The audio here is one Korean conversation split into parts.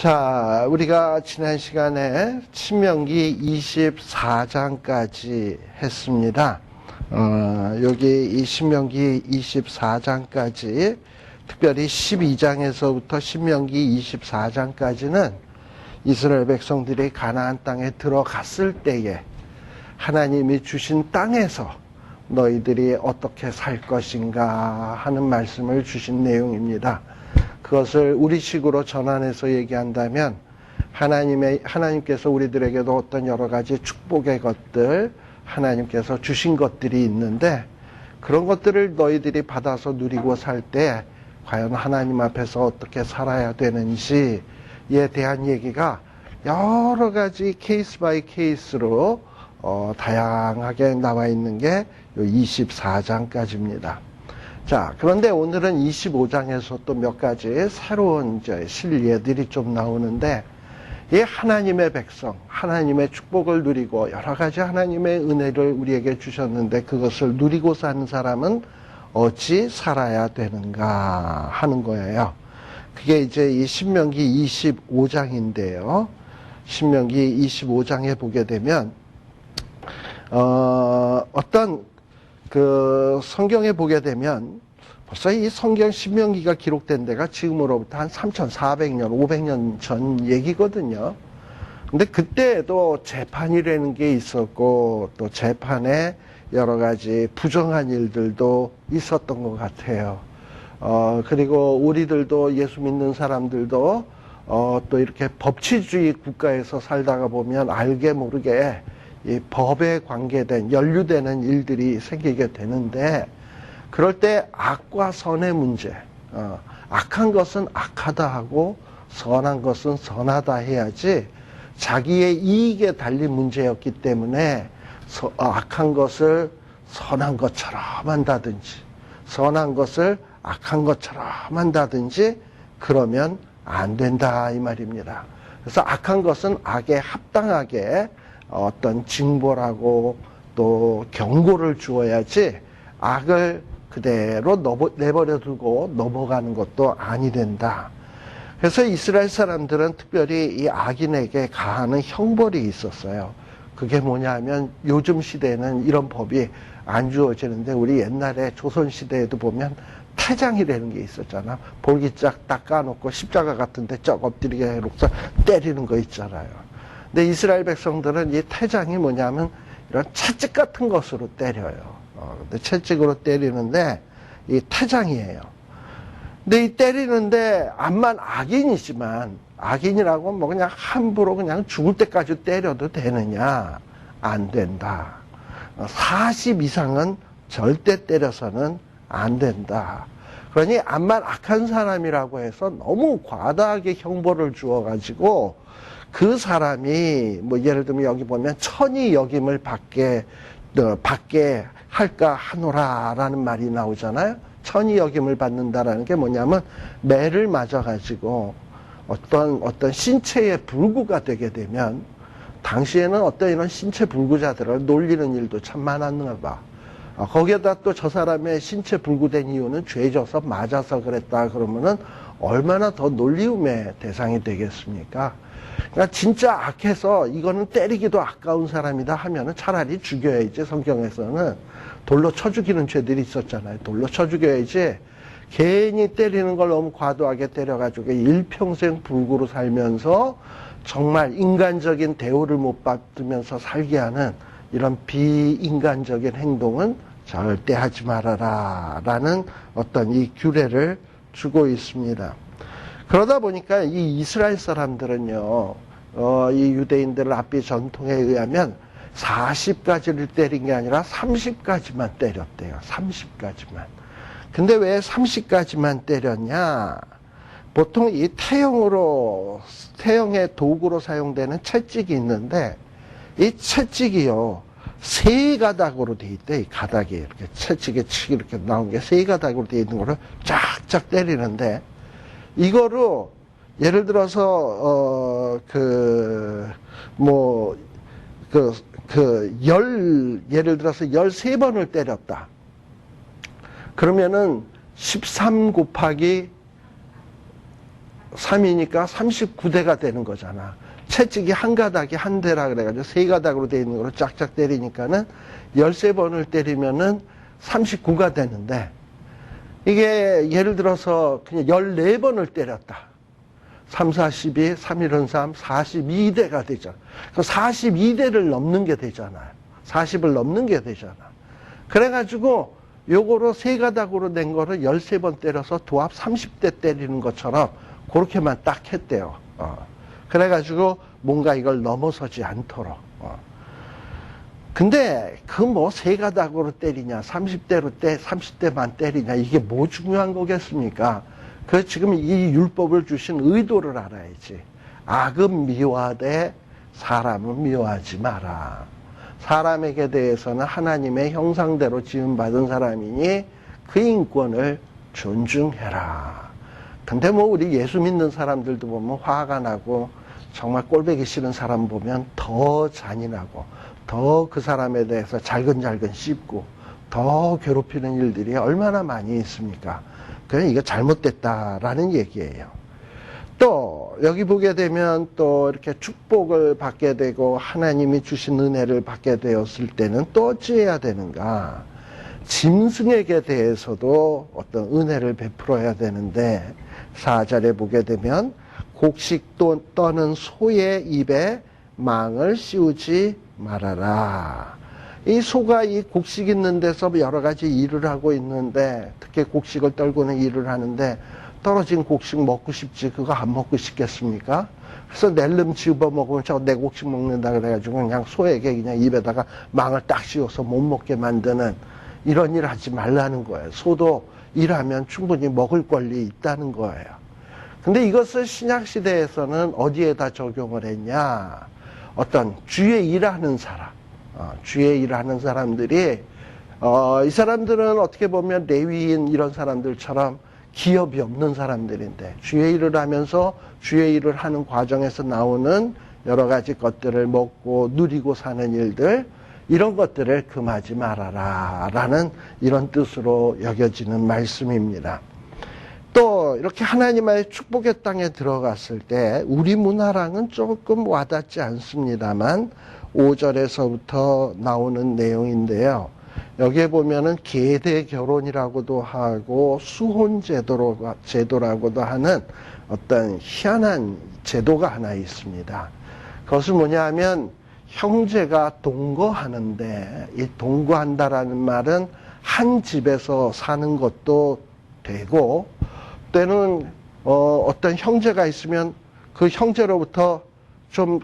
자, 우리가 지난 시간에 신명기 24장까지 했습니다. 여기 이 신명기 24장까지, 특별히 12장에서부터 신명기 24장까지는 이스라엘 백성들이 가나안 땅에 들어갔을 때에 하나님이 주신 땅에서 너희들이 어떻게 살 것인가 하는 말씀을 주신 내용입니다. 그것을 우리식으로 전환해서 얘기한다면 하나님께서 우리들에게도 어떤 여러 가지 축복의 것들, 하나님께서 주신 것들이 있는데 그런 것들을 너희들이 받아서 누리고 살 때 과연 하나님 앞에서 어떻게 살아야 되는지에 대한 얘기가 여러 가지 케이스 바이 케이스로 다양하게 나와 있는 게 24장까지입니다. 자, 그런데 오늘은 25장에서 또 몇 가지 새로운 실예들이 좀 나오는데, 이 하나님의 백성, 하나님의 축복을 누리고 여러 가지 하나님의 은혜를 우리에게 주셨는데 그것을 누리고 사는 사람은 어찌 살아야 되는가 하는 거예요. 그게 이제 이 신명기 25장인데요. 신명기 25장에 보게 되면 어떤 성경에 보게 되면 벌써 이 성경 신명기가 기록된 데가 지금으로부터 한 3,400년, 500년 전 얘기거든요. 근데 그때에도 재판이라는 게 있었고 또 재판에 여러 가지 부정한 일들도 있었던 것 같아요. 그리고 우리들도 예수 믿는 사람들도 또 이렇게 법치주의 국가에서 살다가 보면 알게 모르게 이 법에 관계된 연루되는 일들이 생기게 되는데, 그럴 때 악과 선의 문제, 악한 것은 악하다 하고 선한 것은 선하다 해야지 자기의 이익에 달린 문제였기 때문에 악한 것을 선한 것처럼 한다든지 선한 것을 악한 것처럼 한다든지 그러면 안 된다 이 말입니다. 그래서 악한 것은 악에 합당하게 어떤 징벌하고 또 경고를 주어야지 악을 그대로 내버려 두고 넘어가는 것도 아니 된다. 그래서 이스라엘 사람들은 특별히 이 악인에게 가하는 형벌이 있었어요. 그게 뭐냐면 요즘 시대에는 이런 법이 안 주어지는데 우리 옛날에 조선시대에도 보면 태장이라는 게 있었잖아. 볼기짝 딱 까놓고 십자가 같은데 쩍 엎드리게 해놓고 때리는 거 있잖아요. 근데 이스라엘 백성들은 이 태장이 뭐냐면 이런 채찍 같은 것으로 때려요. 근데 채찍으로 때리는데 이 태장이에요. 근데 이 때리는데 암만 악인이지만 악인이라고 뭐 그냥 함부로 그냥 죽을 때까지 때려도 되느냐? 안 된다. 40 이상은 절대 때려서는 안 된다. 그러니 암만 악한 사람이라고 해서 너무 과다하게 형벌을 주어가지고 그 사람이 뭐 예를 들면 여기 보면 천이 여김을 받게 할까 하노라라는 말이 나오잖아요. 천이 여김을 받는다라는 게 뭐냐면 매를 맞아가지고 어떤 신체의 불구가 되게 되면 당시에는 어떤 이런 신체 불구자들을 놀리는 일도 참 많았나 봐. 거기에다 또 저 사람의 신체 불구된 이유는 죄져서 맞아서 그랬다 그러면은 얼마나 더 놀리움의 대상이 되겠습니까? 그러니까 진짜 악해서 이거는 때리기도 아까운 사람이다 하면은 차라리 죽여야지. 성경에서는 돌로 쳐 죽이는 죄들이 있었잖아요. 돌로 쳐 죽여야지. 괜히 때리는 걸 너무 과도하게 때려가지고 일평생 불구로 살면서 정말 인간적인 대우를 못 받으면서 살게 하는 이런 비인간적인 행동은 절대 하지 말아라 라는 어떤 이 규례를 주고 있습니다. 그러다 보니까 이 이스라엘 사람들은요, 이 유대인들 앞뒤 전통에 의하면 40가지를 때린 게 아니라 30가지만 때렸대요. 30가지만. 근데 왜 30가지만 때렸냐? 보통 이 태형의 도구로 사용되는 채찍이 있는데, 이 채찍이요, 세 가닥으로 돼 있대. 이 가닥이 이렇게 채찍에 치 이렇게 나온 게 세 가닥으로 돼 있는 거를 쫙쫙 때리는데, 이거로 예를 들어서 예를 들어서 13번을 때렸다. 그러면은 13 곱하기 3이니까 39대가 되는 거잖아. 채찍이 한 가닥이 한 대라 그래가지고 세 가닥으로 되어 있는 거로 쫙쫙 때리니까는 13번을 때리면은 39가 되는데, 이게 예를 들어서 그냥 14번을 때렸다. 3, 4, 12, 3, 1, 3, 42대가 되잖아. 그 42대를 넘는 게 되잖아요. 40을 넘는 게 되잖아. 그래가지고 요거로 세 가닥으로 낸 거를 13번 때려서 도합 30대 때리는 것처럼 그렇게만 딱 했대요. 그래가지고 뭔가 이걸 넘어서지 않도록. 근데 그 뭐 세 가닥으로 때리냐, 30대만 때리냐, 이게 뭐 중요한 거겠습니까? 그 지금 이 율법을 주신 의도를 알아야지. 악은 미워하되 사람은 미워하지 마라. 사람에게 대해서는 하나님의 형상대로 지음받은 사람이니 그 인권을 존중해라. 근데 뭐 우리 예수 믿는 사람들도 보면 화가 나고 정말 꼴보기 싫은 사람 보면 더 잔인하고 더 그 사람에 대해서 잘근잘근 씹고 더 괴롭히는 일들이 얼마나 많이 있습니까? 그냥 이거 잘못됐다라는 얘기예요. 또 여기 보게 되면 또 이렇게 축복을 받게 되고 하나님이 주신 은혜를 받게 되었을 때는 또 어찌해야 되는가? 짐승에게 대해서도 어떤 은혜를 베풀어야 되는데 4절에 보게 되면 곡식 떠는 소의 입에 망을 씌우지 말아라. 이 소가 이 곡식 있는 데서 여러 가지 일을 하고 있는데, 특히 곡식을 떨구는 일을 하는데 떨어진 곡식 먹고 싶지 그거 안 먹고 싶겠습니까? 그래서 낼름 집어 먹으면 저거 내 곡식 먹는다 그래가지고 그냥 소에게 그냥 입에다가 망을 딱 씌워서 못 먹게 만드는 이런 일 하지 말라는 거예요. 소도 일하면 충분히 먹을 권리 있다는 거예요. 근데 이것을 신약시대에서는 어디에다 적용을 했냐? 어떤 주의 일하는 사람, 주의 일하는 사람들이 이 사람들은 어떻게 보면 레위인 이런 사람들처럼 기업이 없는 사람들인데 주의 일을 하면서 주의 일을 하는 과정에서 나오는 여러 가지 것들을 먹고 누리고 사는 일들, 이런 것들을 금하지 말아라 라는 이런 뜻으로 여겨지는 말씀입니다. 또 이렇게 하나님의 축복의 땅에 들어갔을 때 우리 문화랑은 조금 와닿지 않습니다만 5절에서부터 나오는 내용인데요. 여기에 보면은 계대 결혼이라고도 하고 수혼 제도라고도 하는 어떤 희한한 제도가 하나 있습니다. 그것은 뭐냐 하면 형제가 동거하는데, 이 동거한다라는 말은 한 집에서 사는 것도 되고, 때는 어떤 형제가 있으면 그 형제로부터 좀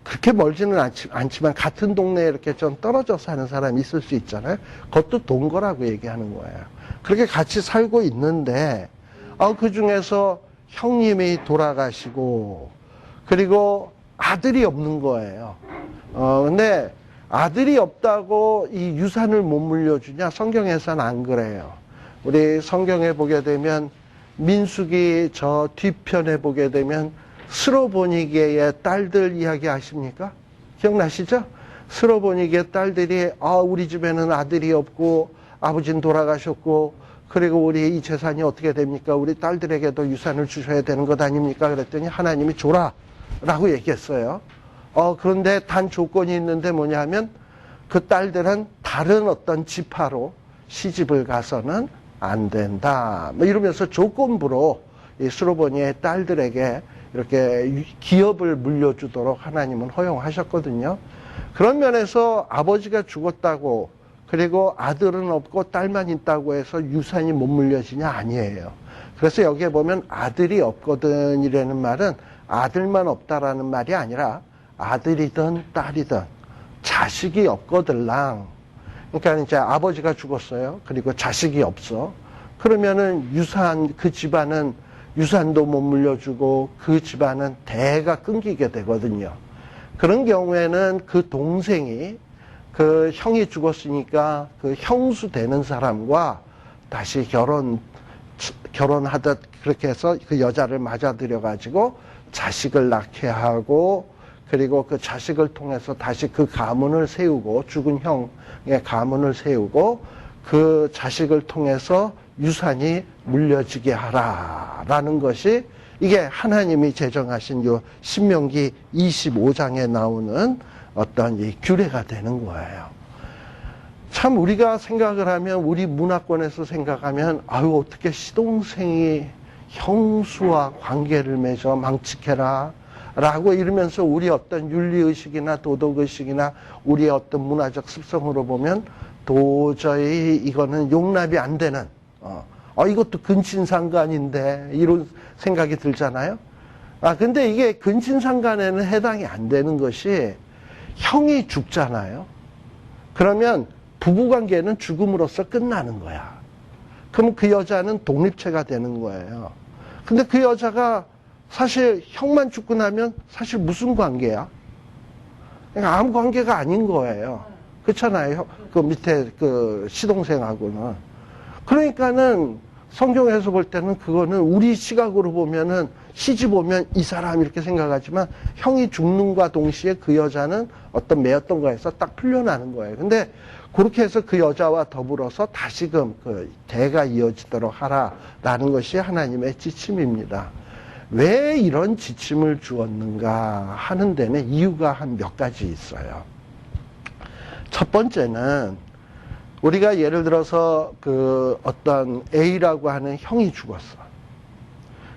그렇게 멀지는 않지만 같은 동네에 이렇게 좀 떨어져 사는 사람이 있을 수 있잖아요. 그것도 동거라고 얘기하는 거예요. 그렇게 같이 살고 있는데 그 중에서 형님이 돌아가시고 그리고 아들이 없는 거예요. 근데 아들이 없다고 이 유산을 못 물려주냐? 성경에서는 안 그래요. 우리 성경에 보게 되면 민수기 저 뒤편에 보게 되면 스로보니게의 딸들 이야기 아십니까? 기억나시죠? 스로보니게의 딸들이 우리 집에는 아들이 없고 아버지는 돌아가셨고 그리고 우리 이 재산이 어떻게 됩니까? 우리 딸들에게도 유산을 주셔야 되는 것 아닙니까? 그랬더니 하나님이 줘라 라고 얘기했어요. 그런데 단 조건이 있는데 뭐냐 하면 그 딸들은 다른 어떤 지파로 시집을 가서는 안 된다. 뭐 이러면서 조건부로 이 스로보니의 딸들에게 이렇게 기업을 물려주도록 하나님은 허용하셨거든요. 그런 면에서 아버지가 죽었다고 그리고 아들은 없고 딸만 있다고 해서 유산이 못 물려지냐? 아니에요. 그래서 여기에 보면 아들이 없거든 이라는 말은 아들만 없다라는 말이 아니라 아들이든 딸이든 자식이 없거들랑, 그러니까 이제 아버지가 죽었어요. 그리고 자식이 없어. 그러면은 유산, 그 집안은 유산도 못 물려주고 그 집안은 대가 끊기게 되거든요. 그런 경우에는 그 동생이 그 형이 죽었으니까 그 형수 되는 사람과 다시 결혼하듯 그렇게 해서 그 여자를 맞아들여 가지고 자식을 낳게 하고 그리고 그 자식을 통해서 다시 그 가문을 세우고 죽은 형의 가문을 세우고 그 자식을 통해서 유산이 물려지게 하라라는 것이 이게 하나님이 제정하신 요 신명기 25장에 나오는 어떤 이 규례가 되는 거예요. 참 우리가 생각을 하면, 우리 문화권에서 생각하면, 아유, 어떻게 시동생이 형수와 관계를 맺어 망측해라 라고 이러면서 우리 어떤 윤리의식이나 도덕의식이나 우리의 어떤 문화적 습성으로 보면 도저히 이거는 용납이 안 되는, 이것도 근친상간인데 이런 생각이 들잖아요. 근데 이게 근친상간에는 해당이 안 되는 것이, 형이 죽잖아요. 그러면 부부관계는 죽음으로써 끝나는 거야. 그럼 그 여자는 독립체가 되는 거예요. 근데 그 여자가 사실 형만 죽고 나면 사실 무슨 관계야? 그러니까 아무 관계가 아닌 거예요. 그렇잖아요. 그 밑에 그 시동생하고는. 그러니까는 성경에서 볼 때는 그거는 우리 시각으로 보면은, 시집 오면 이 사람 이렇게 생각하지만, 형이 죽는과 동시에 그 여자는 어떤 매였던 거에서 딱 풀려나는 거예요. 근데 그렇게 해서 그 여자와 더불어서 다시금 그 대가 이어지도록 하라라는 것이 하나님의 지침입니다. 왜 이런 지침을 주었는가 하는 데는 이유가 한 몇 가지 있어요. 첫 번째는, 우리가 예를 들어서 그 어떤 A라고 하는 형이 죽었어.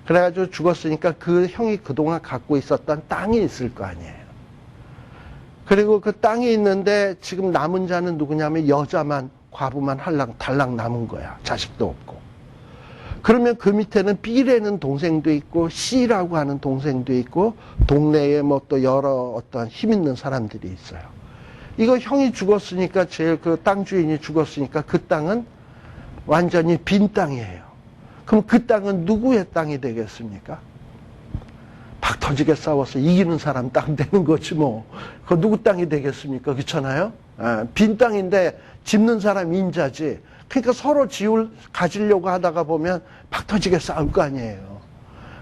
그래가지고 죽었으니까 그 형이 그동안 갖고 있었던 땅이 있을 거 아니에요. 그리고 그 땅이 있는데 지금 남은 자는 누구냐면 여자만, 과부만 달랑 남은 거야. 자식도 없고. 그러면 그 밑에는 B라는 동생도 있고 C라고 하는 동생도 있고 동네에 뭐 또 여러 어떤 힘 있는 사람들이 있어요. 이거 형이 죽었으니까, 제일 그 땅 주인이 죽었으니까 그 땅은 완전히 빈 땅이에요. 그럼 그 땅은 누구의 땅이 되겠습니까? 박 터지게 싸워서 이기는 사람 땅 되는 거지 뭐. 그 누구 땅이 되겠습니까? 그렇잖아요? 빈 땅인데 짚는 사람 인자지. 그러니까 서로 가지려고 하다가 보면 박 터지게 싸울 거 아니에요.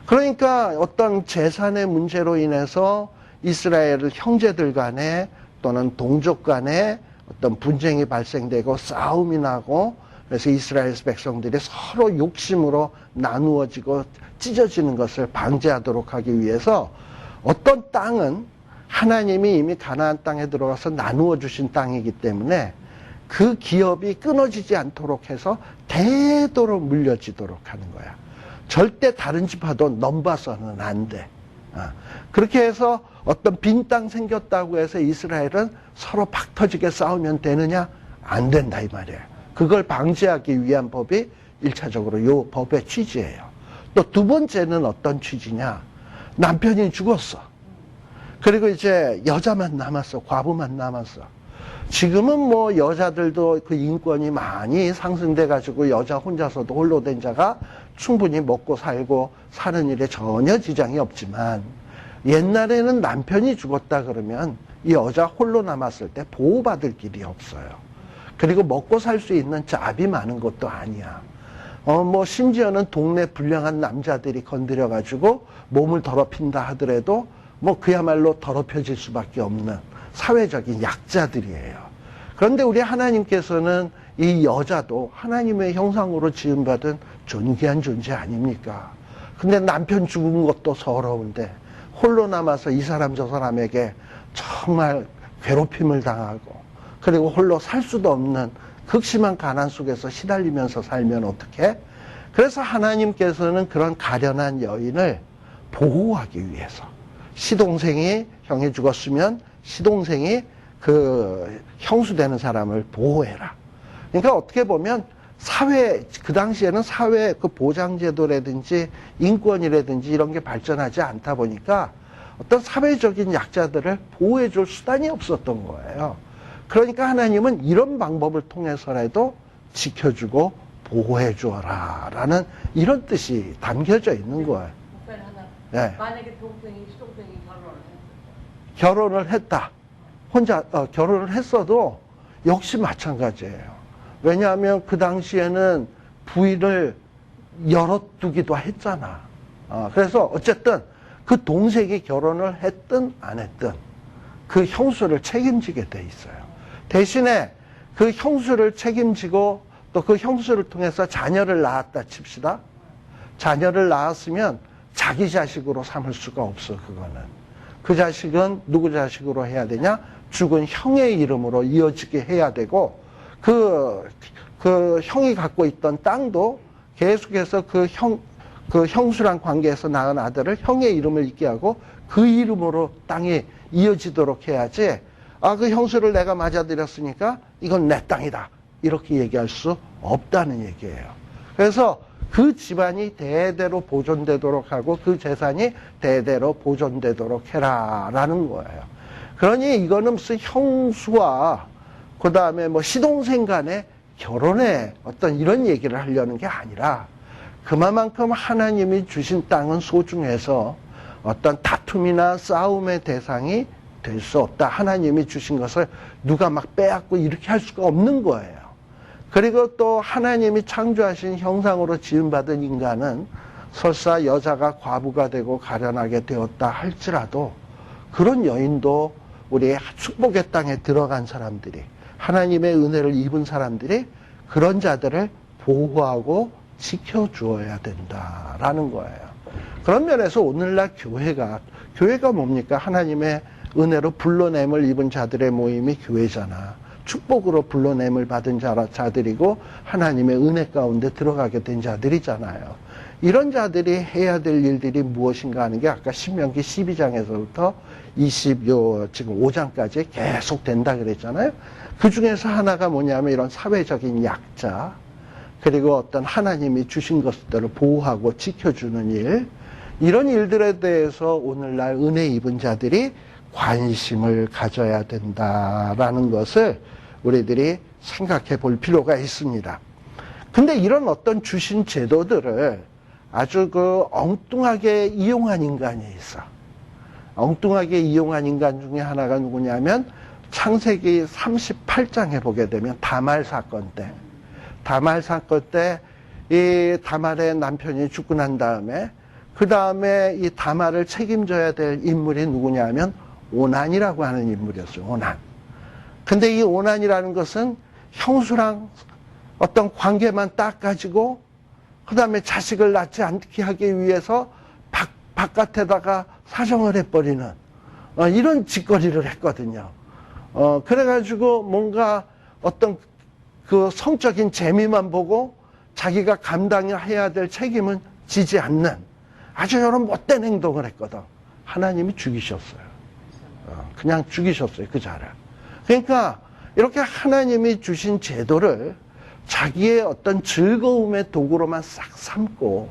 그러니까 어떤 재산의 문제로 인해서 이스라엘 형제들 간에 또는 동족 간에 어떤 분쟁이 발생되고 싸움이 나고, 그래서 이스라엘 백성들이 서로 욕심으로 나누어지고 찢어지는 것을 방지하도록 하기 위해서, 어떤 땅은 하나님이 이미 가나안 땅에 들어가서 나누어 주신 땅이기 때문에 그 기업이 끊어지지 않도록 해서 되도록 물려지도록 하는 거야. 절대 다른 집 하도 넘봐서는 안 돼. 그렇게 해서 어떤 빈 땅 생겼다고 해서 이스라엘은 서로 박 터지게 싸우면 되느냐? 안 된다 이 말이에요. 그걸 방지하기 위한 법이 1차적으로 이 법의 취지예요. 또 두 번째는 어떤 취지냐? 남편이 죽었어. 그리고 이제 여자만 남았어. 과부만 남았어. 지금은 뭐 여자들도 그 인권이 많이 상승돼 가지고 여자 혼자서도 홀로 된 자가 충분히 먹고 살고 사는 일에 전혀 지장이 없지만, 옛날에는 남편이 죽었다 그러면 이 여자 홀로 남았을 때 보호받을 길이 없어요. 그리고 먹고 살 수 있는 짭이 많은 것도 아니야. 뭐 심지어는 동네 불량한 남자들이 건드려 가지고 몸을 더럽힌다 하더라도 뭐 그야말로 더럽혀질 수밖에 없는 사회적인 약자들이에요. 그런데 우리 하나님께서는 이 여자도 하나님의 형상으로 지음받은 존귀한 존재 아닙니까? 근데 남편 죽은 것도 서러운데 홀로 남아서 이 사람 저 사람에게 정말 괴롭힘을 당하고, 그리고 홀로 살 수도 없는 극심한 가난 속에서 시달리면서 살면 어떡해? 그래서 하나님께서는 그런 가련한 여인을 보호하기 위해서, 시동생이, 형이 죽었으면 시동생이 그 형수되는 사람을 보호해라. 그러니까 어떻게 보면 사회, 그 당시에는 사회 그 보장제도라든지 인권이라든지 이런 게 발전하지 않다 보니까 어떤 사회적인 약자들을 보호해줄 수단이 없었던 거예요. 그러니까 하나님은 이런 방법을 통해서라도 지켜주고 보호해주어라 라는 이런 뜻이 담겨져 있는 거예요. 네. 만약에 동생이, 시동생이 결혼을 했다. 혼자 결혼을 했어도 역시 마찬가지예요. 왜냐하면 그 당시에는 부인을 열어두기도 했잖아. 그래서 어쨌든 그 동생이 결혼을 했든 안 했든 그 형수를 책임지게 돼 있어요. 대신에 그 형수를 책임지고 또 그 형수를 통해서 자녀를 낳았다 칩시다. 자녀를 낳았으면 자기 자식으로 삼을 수가 없어, 그거는. 그 자식은 누구 자식으로 해야 되냐? 죽은 형의 이름으로 이어지게 해야 되고, 그 형이 갖고 있던 땅도 계속해서 그 형수랑 관계에서 낳은 아들을 형의 이름을 있게 하고 그 이름으로 땅이 이어지도록 해야지, 그 형수를 내가 맞아들였으니까 이건 내 땅이다, 이렇게 얘기할 수 없다는 얘기예요. 그래서 그 집안이 대대로 보존되도록 하고 그 재산이 대대로 보존되도록 해라라는 거예요. 그러니 이거는 무슨 형수와 그 다음에 뭐 시동생 간의 결혼의 어떤 이런 얘기를 하려는 게 아니라, 그만큼 하나님이 주신 땅은 소중해서 어떤 다툼이나 싸움의 대상이 될 수 없다. 하나님이 주신 것을 누가 막 빼앗고 이렇게 할 수가 없는 거예요. 그리고 또 하나님이 창조하신 형상으로 지음받은 인간은 설사 여자가 과부가 되고 가련하게 되었다 할지라도 그런 여인도 우리의 축복의 땅에 들어간 사람들이, 하나님의 은혜를 입은 사람들이 그런 자들을 보호하고 지켜주어야 된다라는 거예요. 그런 면에서 오늘날 교회가 뭡니까? 하나님의 은혜로 불러냄을 입은 자들의 모임이 교회잖아. 축복으로 불러냄을 받은 자들이고 하나님의 은혜 가운데 들어가게 된 자들이잖아요. 이런 자들이 해야 될 일들이 무엇인가 하는 게 아까 신명기 12장에서부터 지금 5장까지 계속 된다 그랬잖아요. 그 중에서 하나가 뭐냐면 이런 사회적인 약자, 그리고 어떤 하나님이 주신 것들을 보호하고 지켜주는 일, 이런 일들에 대해서 오늘날 은혜 입은 자들이 관심을 가져야 된다라는 것을 우리들이 생각해 볼 필요가 있습니다. 근데 이런 어떤 주신 제도들을 아주 엉뚱하게 이용한 인간이 있어. 엉뚱하게 이용한 인간 중에 하나가 누구냐면 창세기 38장에 보게 되면 다말 사건 때, 이 다말의 남편이 죽고 난 다음에 그 다음에 이 다말을 책임져야 될 인물이 누구냐면 오난이라고 하는 인물이었어요. 오난. 근데 이 오난이라는 것은 형수랑 어떤 관계만 딱 가지고 그 다음에 자식을 낳지 않게 하기 위해서 바깥에다가 사정을 해버리는 이런 짓거리를 했거든요. 그래가지고 뭔가 어떤 그 성적인 재미만 보고 자기가 감당해야 될 책임은 지지 않는 아주 이런 못된 행동을 했거든. 하나님이 죽이셨어요. 그냥 죽이셨어요, 그 자를. 그러니까 이렇게 하나님이 주신 제도를 자기의 어떤 즐거움의 도구로만 싹 삼고,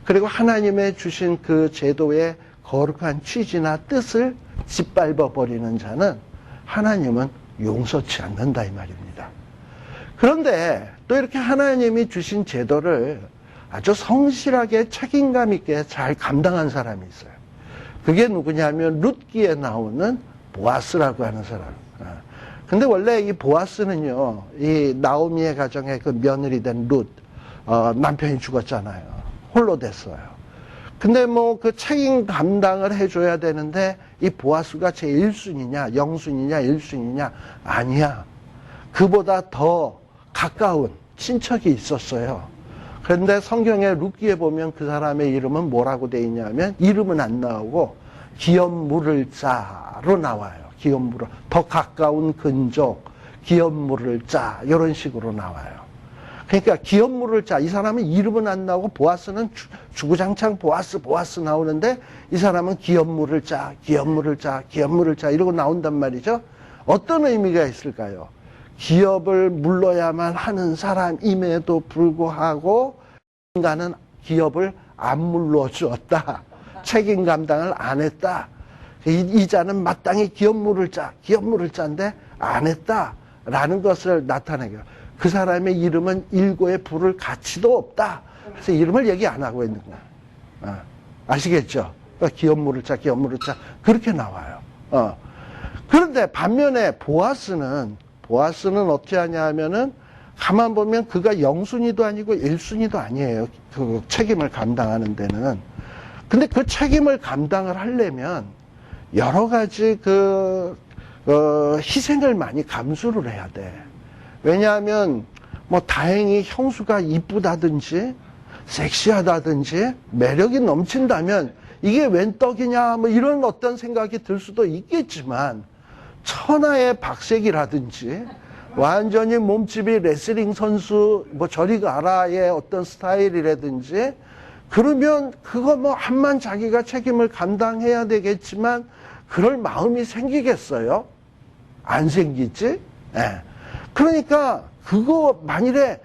그리고 하나님의 주신 그 제도의 거룩한 취지나 뜻을 짓밟아 버리는 자는 하나님은 용서치 않는다 이 말입니다. 그런데 또 이렇게 하나님이 주신 제도를 아주 성실하게 책임감 있게 잘 감당한 사람이 있어요. 그게 누구냐면 룻기에 나오는 보아스라고 하는 사람. 근데 원래 이 보아스는요, 이 나오미의 가정의 그 며느리 된 룻, 남편이 죽었잖아요. 홀로 됐어요. 근데 뭐 그 책임 감당을 해줘야 되는데 이 보아스가 제 1순위냐, 0순위냐, 1순위냐? 아니야. 그보다 더 가까운 친척이 있었어요. 그런데 성경의 룻기에 보면 그 사람의 이름은 뭐라고 돼 있냐면 이름은 안 나오고 기업 물을 자로 나와요. 기업 물을, 더 가까운 근족, 기업 물을 자, 이런 식으로 나와요. 그러니까 기업 물을 자, 이 사람은 이름은 안 나오고 보아스는 주구장창 보아스 나오는데 이 사람은 기업 물을 자, 기업 물을 자, 기업 물을 자 이러고 나온단 말이죠. 어떤 의미가 있을까요? 기업을 물러야만 하는 사람임에도 불구하고 인간은 기업을 안 물러주었다. 책임 감당을 안 했다. 이 자는 마땅히 기업 물을 자인데 안 했다라는 것을 나타내요. 그 사람의 이름은 일고에 부를 가치도 없다. 그래서 이름을 얘기 안 하고 있는 거야. 아시겠죠? 기업 물을 자 그렇게 나와요. 그런데 반면에 보아스는 어떻게 하냐 하면은 가만 보면 그가 0순위도 아니고 1순위도 아니에요. 그 책임을 감당하는 데는. 근데 그 책임을 감당을 하려면 여러 가지 희생을 많이 감수를 해야 돼. 왜냐하면 뭐 다행히 형수가 이쁘다든지 섹시하다든지 매력이 넘친다면 이게 웬 떡이냐 뭐 이런 어떤 생각이 들 수도 있겠지만, 천하의 박색이라든지 완전히 몸집이 레슬링 선수 뭐 저리 가라의 어떤 스타일이라든지, 그러면 그거 뭐 한만 자기가 책임을 감당해야 되겠지만 그럴 마음이 생기겠어요? 안 생기지? 예. 그러니까 그거 만일에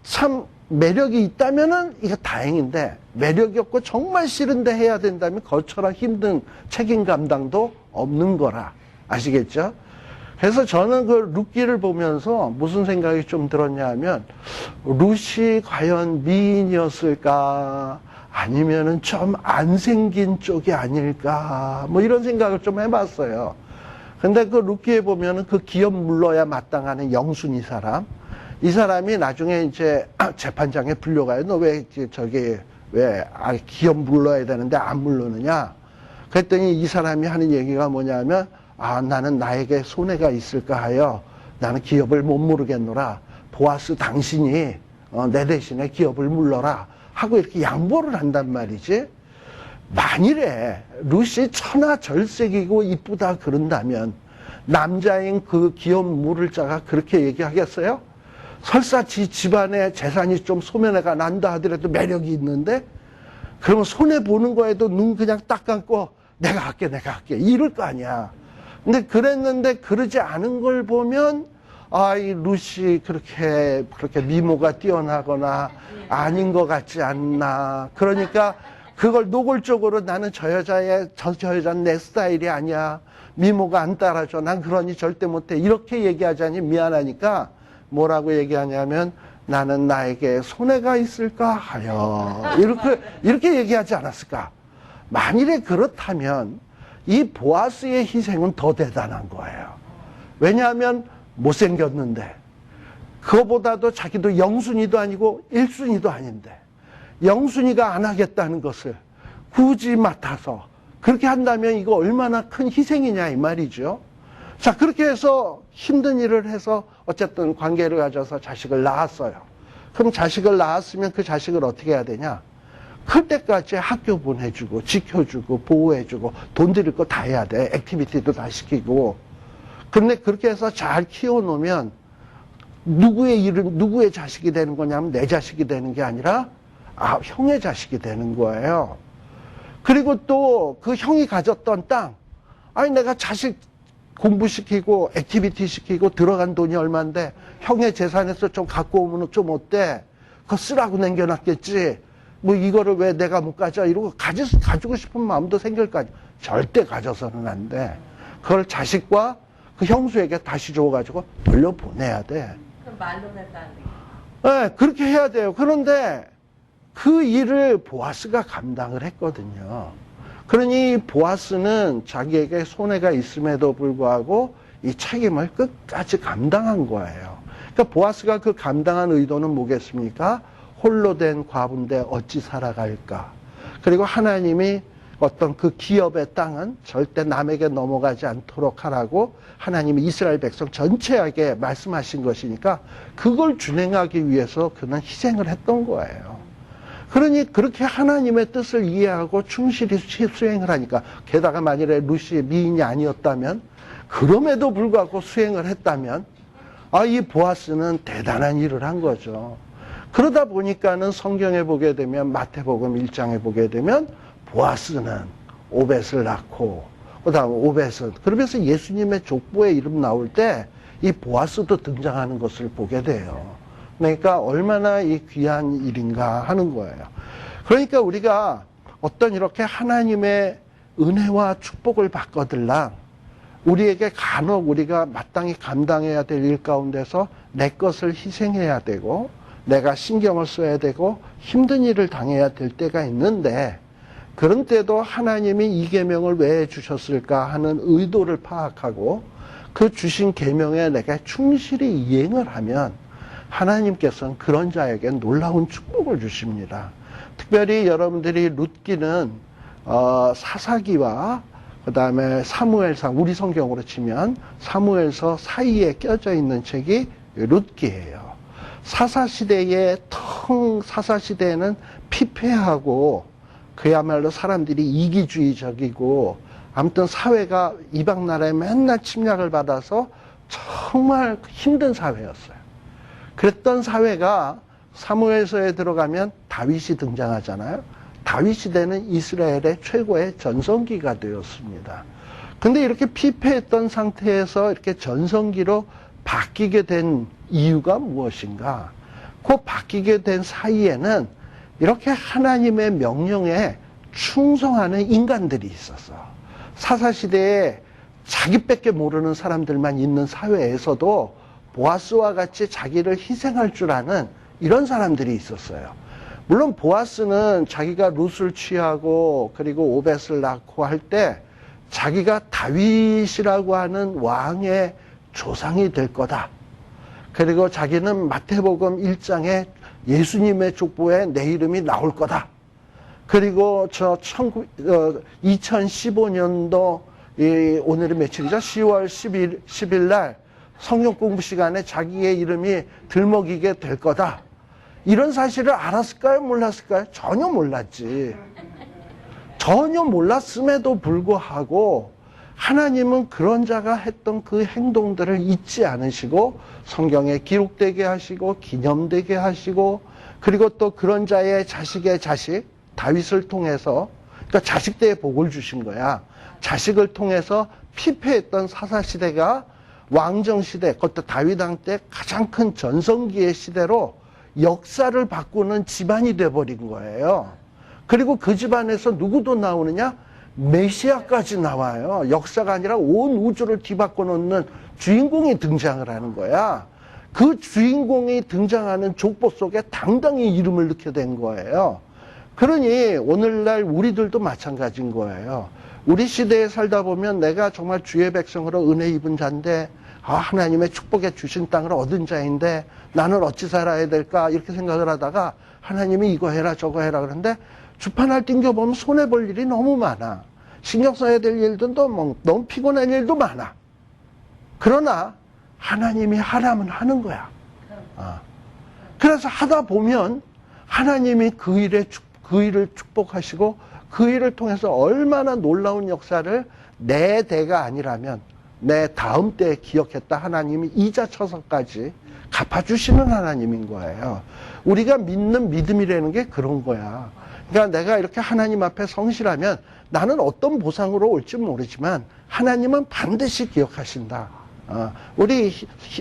참 매력이 있다면은 이거 다행인데, 매력이 없고 정말 싫은데 해야 된다면 그처럼 힘든 책임 감당도 없는 거라. 아시겠죠? 그래서 저는 그 룻기를 보면서 무슨 생각이 좀 들었냐 하면, 룻이 과연 미인이었을까? 아니면은 좀 안 생긴 쪽이 아닐까? 뭐 이런 생각을 좀 해봤어요. 근데 그 룻기에 보면은 그 기업 물러야 마땅하는 영순 이 사람이 나중에 이제 재판장에 불려가요. 너 왜 저기 왜 기업 물러야 되는데 안 물르느냐? 그랬더니 이 사람이 하는 얘기가 뭐냐면, 나는 나에게 손해가 있을까 하여 나는 기업을 못 물르겠노라. 보아스 당신이 내 대신에 기업을 물러라 하고 이렇게 양보를 한단 말이지. 만일에 룻이 천하절색이고 이쁘다 그런다면 남자인 그 기업 물을 자가 그렇게 얘기하겠어요? 설사 집안에 재산이 좀 소멸해가 난다 하더라도 매력이 있는데, 그러면 손해보는 거에도 눈 그냥 딱 감고 내가 할게 이럴 거 아니야. 근데 그랬는데 그러지 않은 걸 보면, 이 룻이 그렇게 미모가 뛰어나거나 아닌 것 같지 않나. 그러니까 그걸 노골적으로 나는 저 여자는 내 스타일이 아니야. 미모가 안 따라줘. 난 그러니 절대 못해. 이렇게 얘기하자니 미안하니까 뭐라고 얘기하냐면, 나는 나에게 손해가 있을까 하여. 이렇게 얘기하지 않았을까? 만일에 그렇다면 이 보아스의 희생은 더 대단한 거예요. 왜냐하면 못생겼는데, 그거보다도 자기도 영순이도 아니고 일순이도 아닌데, 영순이가 안 하겠다는 것을 굳이 맡아서 그렇게 한다면 이거 얼마나 큰 희생이냐 이 말이죠. 자, 그렇게 해서 힘든 일을 해서 어쨌든 관계를 가져서 자식을 낳았어요. 그럼 자식을 낳았으면 그 자식을 어떻게 해야 되냐? 클 때까지 학교 보내주고 지켜주고 보호해주고 돈 들일 거 다 해야 돼. 액티비티도 다 시키고. 근데 그렇게 해서 잘 키워놓으면 누구의 자식이 되는 거냐면 내 자식이 되는 게 아니라 형의 자식이 되는 거예요. 그리고 또 그 형이 가졌던 땅, 내가 자식 공부시키고 액티비티 시키고 들어간 돈이 얼만데 형의 재산에서 좀 갖고 오면 좀 어때? 그거 쓰라고 남겨놨겠지. 뭐 이거를 왜 내가 못 가져? 이러고 가지고 싶은 마음도 생길 거 아니야. 절대 가져서는 안 돼. 그걸 자식과 그 형수에게 다시 줘가지고 돌려보내야 돼. 그럼 말로 냈다는 얘기. 네, 그렇게 해야 돼요. 그런데 그 일을 보아스가 감당을 했거든요. 그러니 보아스는 자기에게 손해가 있음에도 불구하고 이 책임을 끝까지 감당한 거예요. 그러니까 보아스가 그 감당한 의도는 뭐겠습니까? 홀로 된 과부인데 어찌 살아갈까? 그리고 하나님이 어떤 그 기업의 땅은 절대 남에게 넘어가지 않도록 하라고 하나님이 이스라엘 백성 전체에게 말씀하신 것이니까 그걸 준행하기 위해서 그는 희생을 했던 거예요. 그러니 그렇게 하나님의 뜻을 이해하고 충실히 수행을 하니까, 게다가 만일에 룻이 미인이 아니었다면, 그럼에도 불구하고 수행을 했다면 이 보아스는 대단한 일을 한 거죠. 그러다 보니까는 성경에 보게 되면, 마태복음 1장에 보게 되면 보아스는 오벳을 낳고, 그 다음 오벳은, 그러면서 예수님의 족보의 이름 나올 때 이 보아스도 등장하는 것을 보게 돼요. 그러니까 얼마나 이 귀한 일인가 하는 거예요. 그러니까 우리가 어떤 이렇게 하나님의 은혜와 축복을 받거들랑 우리에게 간혹 우리가 마땅히 감당해야 될 일 가운데서 내 것을 희생해야 되고 내가 신경을 써야 되고 힘든 일을 당해야 될 때가 있는데, 그런 때도 하나님이 이 계명을 왜 주셨을까 하는 의도를 파악하고 그 주신 계명에 내가 충실히 이행을 하면 하나님께서는 그런 자에게 놀라운 축복을 주십니다. 특별히 여러분들이 룻기는 사사기와 그 다음에 사무엘상, 우리 성경으로 치면 사무엘서 사이에 껴져 있는 책이 룻기예요. 사사시대에는 피폐하고 그야말로 사람들이 이기주의적이고 아무튼 사회가 이방 나라에 맨날 침략을 받아서 정말 힘든 사회였어요. 그랬던 사회가 사무엘서에 들어가면 다윗이 등장하잖아요. 다윗 시대는 이스라엘의 최고의 전성기가 되었습니다. 근데 이렇게 피폐했던 상태에서 이렇게 전성기로 바뀌게 된 이유가 무엇인가? 그 바뀌게 된 사이에는 이렇게 하나님의 명령에 충성하는 인간들이 있었어. 사사시대에 자기밖에 모르는 사람들만 있는 사회에서도 보아스와 같이 자기를 희생할 줄 아는 이런 사람들이 있었어요. 물론 보아스는 자기가 룻을 취하고 그리고 오벳을 낳고 할 때 자기가 다윗이라고 하는 왕의 조상이 될 거다. 그리고 자기는 마태복음 1장에 예수님의 족보에 내 이름이 나올 거다. 그리고 2015년도 오늘이 며칠이죠? 10월 10일 날 성경 공부 시간에 자기의 이름이 들먹이게 될 거다. 이런 사실을 알았을까요? 몰랐을까요? 전혀 몰랐지. 전혀 몰랐음에도 불구하고 하나님은 그런 자가 했던 그 행동들을 잊지 않으시고 성경에 기록되게 하시고 기념되게 하시고 그리고 또 그런 자의 자식의 자식 다윗을 통해서 그러니까 자식 때에 복을 주신 거야. 자식을 통해서 피폐했던 사사시대가 왕정시대 그것도 다윗왕 때 가장 큰 전성기의 시대로 역사를 바꾸는 집안이 돼버린 거예요. 그리고 그 집안에서 누구도 나오느냐? 메시아까지 나와요. 역사가 아니라 온 우주를 뒤바꿔 놓는 주인공이 등장을 하는 거야. 그 주인공이 등장하는 족보 속에 당당히 이름을 넣게 된 거예요. 그러니 오늘날 우리들도 마찬가지인 거예요. 우리 시대에 살다 보면 내가 정말 주의 백성으로 은혜 입은 자인데 하나님의 축복에 주신 땅을 얻은 자인데 나는 어찌 살아야 될까 이렇게 생각을 하다가 하나님이 이거 해라 저거 해라 그러는데 주판을 띵겨보면 손해볼 일이 너무 많아. 신경 써야 될 일도 너무 피곤한 일도 많아. 그러나 하나님이 하라면 하는 거야. 그래서 하다 보면 하나님이 그 일을 축복하시고 그 일을 통해서 얼마나 놀라운 역사를 내 대가 아니라면 내 다음 때에 기억했다 하나님이 이자 쳐서까지 갚아주시는 하나님인 거예요. 우리가 믿는 믿음이라는 게 그런 거야. 그러니까 내가 이렇게 하나님 앞에 성실하면 나는 어떤 보상으로 올지 모르지만 하나님은 반드시 기억하신다. 우리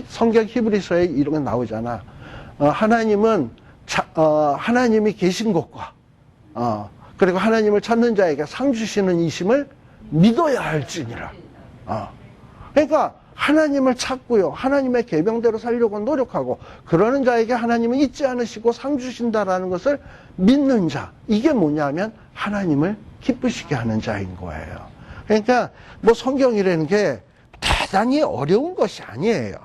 성경 히브리서에 이런 게 나오잖아. 하나님이 계신 것과 그리고 하나님을 찾는 자에게 상 주시는 이심을 믿어야 할지니라. 그러니까 하나님을 찾고요. 하나님의 계명대로 살려고 노력하고 그러는 자에게 하나님은 잊지 않으시고 상 주신다라는 것을 믿는 자. 이게 뭐냐면 하나님을 기쁘시게 하는 자인 거예요. 그러니까 뭐 성경이라는 게 대단히 어려운 것이 아니에요.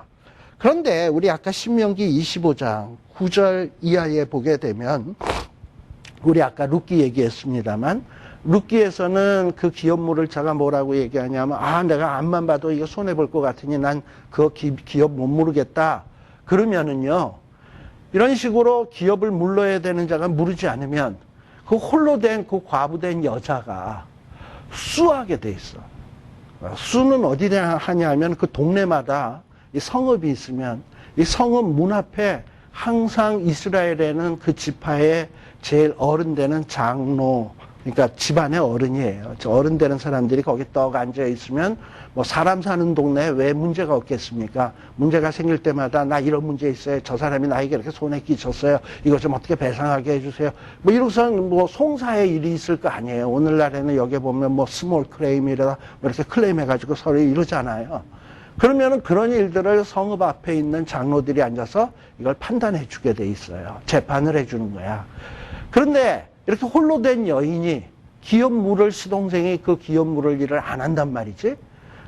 그런데 우리 아까 신명기 25장 9절 이하에 보게 되면 우리 아까 룻기 얘기했습니다만 룻기에서는 그 기업물을 자가 뭐라고 얘기하냐면 내가 앞만 봐도 이거 손해볼 것 같으니 난 그 기업 못 모르겠다. 그러면은요 이런 식으로 기업을 물러야 되는 자가 물르지 않으면 그 홀로 된 그 과부된 여자가 수하게 돼 있어. 수는 어디냐 하냐면 그 동네마다 이 성읍이 있으면 이 성읍 문 앞에 항상 이스라엘에는 그 지파의 제일 어른 되는 장로, 그러니까 집안의 어른이에요. 저 어른 되는 사람들이 거기 떡 앉아 있으면 뭐 사람 사는 동네에 왜 문제가 없겠습니까? 문제가 생길 때마다 나 이런 문제 있어요. 저 사람이 나에게 이렇게 손에 끼쳤어요. 이거 좀 어떻게 배상하게 해주세요. 뭐 이러고선 뭐 송사의 일이 있을 거 아니에요. 오늘날에는 여기 보면 뭐 스몰 클레임이라 뭐 이렇게 클레임해가지고 서로 이러잖아요. 그러면은 그런 일들을 성읍 앞에 있는 장로들이 앉아서 이걸 판단해 주게 돼 있어요. 재판을 해 주는 거야. 그런데 이렇게 홀로 된 여인이 기업 물을 시동생이 그 기업 물을 일을 안 한단 말이지.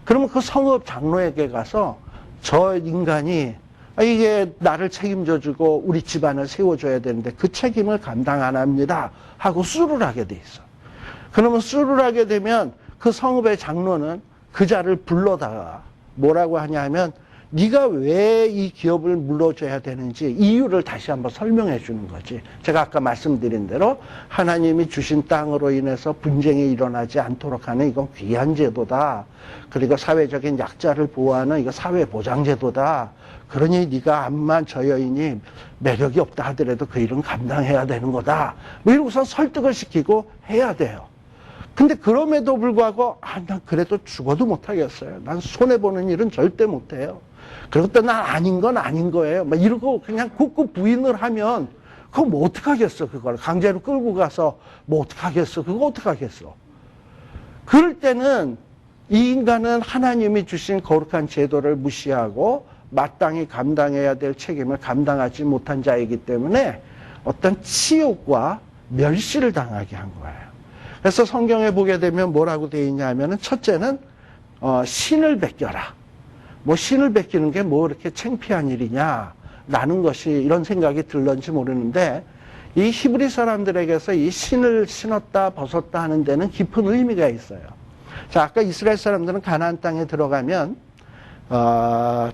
그러면 그 성읍 장로에게 가서 저 인간이 이게 나를 책임져 주고 우리 집안을 세워줘야 되는데 그 책임을 감당 안 합니다 하고 수를 하게 돼 있어. 그러면 수를 하게 되면 그 성읍의 장로는 그 자를 불러다가 뭐라고 하냐면 네가 왜 이 기업을 물러줘야 되는지 이유를 다시 한번 설명해 주는 거지. 제가 아까 말씀드린 대로 하나님이 주신 땅으로 인해서 분쟁이 일어나지 않도록 하는 이건 귀한 제도다. 그리고 사회적인 약자를 보호하는 이거 사회보장제도다. 그러니 네가 암만 저 여인이 매력이 없다 하더라도 그 일은 감당해야 되는 거다. 뭐 이러고서 설득을 시키고 해야 돼요. 근데 그럼에도 불구하고 난 그래도 죽어도 못하겠어요. 난 손해보는 일은 절대 못해요. 그리고 또 난 아닌 건 아닌 거예요. 막 이러고 그냥 굳고 부인을 하면 그거 뭐 어떡하겠어. 그걸 강제로 끌고 가서 뭐 어떡하겠어. 그거 어떡하겠어. 그럴 때는 이 인간은 하나님이 주신 거룩한 제도를 무시하고 마땅히 감당해야 될 책임을 감당하지 못한 자이기 때문에 어떤 치욕과 멸시를 당하게 한 거예요. 그래서 성경에 보게 되면 뭐라고 되어 있냐 하면은 첫째는 신을 베껴라. 뭐 신을 베끼는 게 뭐 이렇게 창피한 일이냐라는 것이 이런 생각이 들는지 모르는데 이 히브리 사람들에게서 이 신을 신었다 벗었다 하는 데는 깊은 의미가 있어요. 자, 아까 이스라엘 사람들은 가나안 땅에 들어가면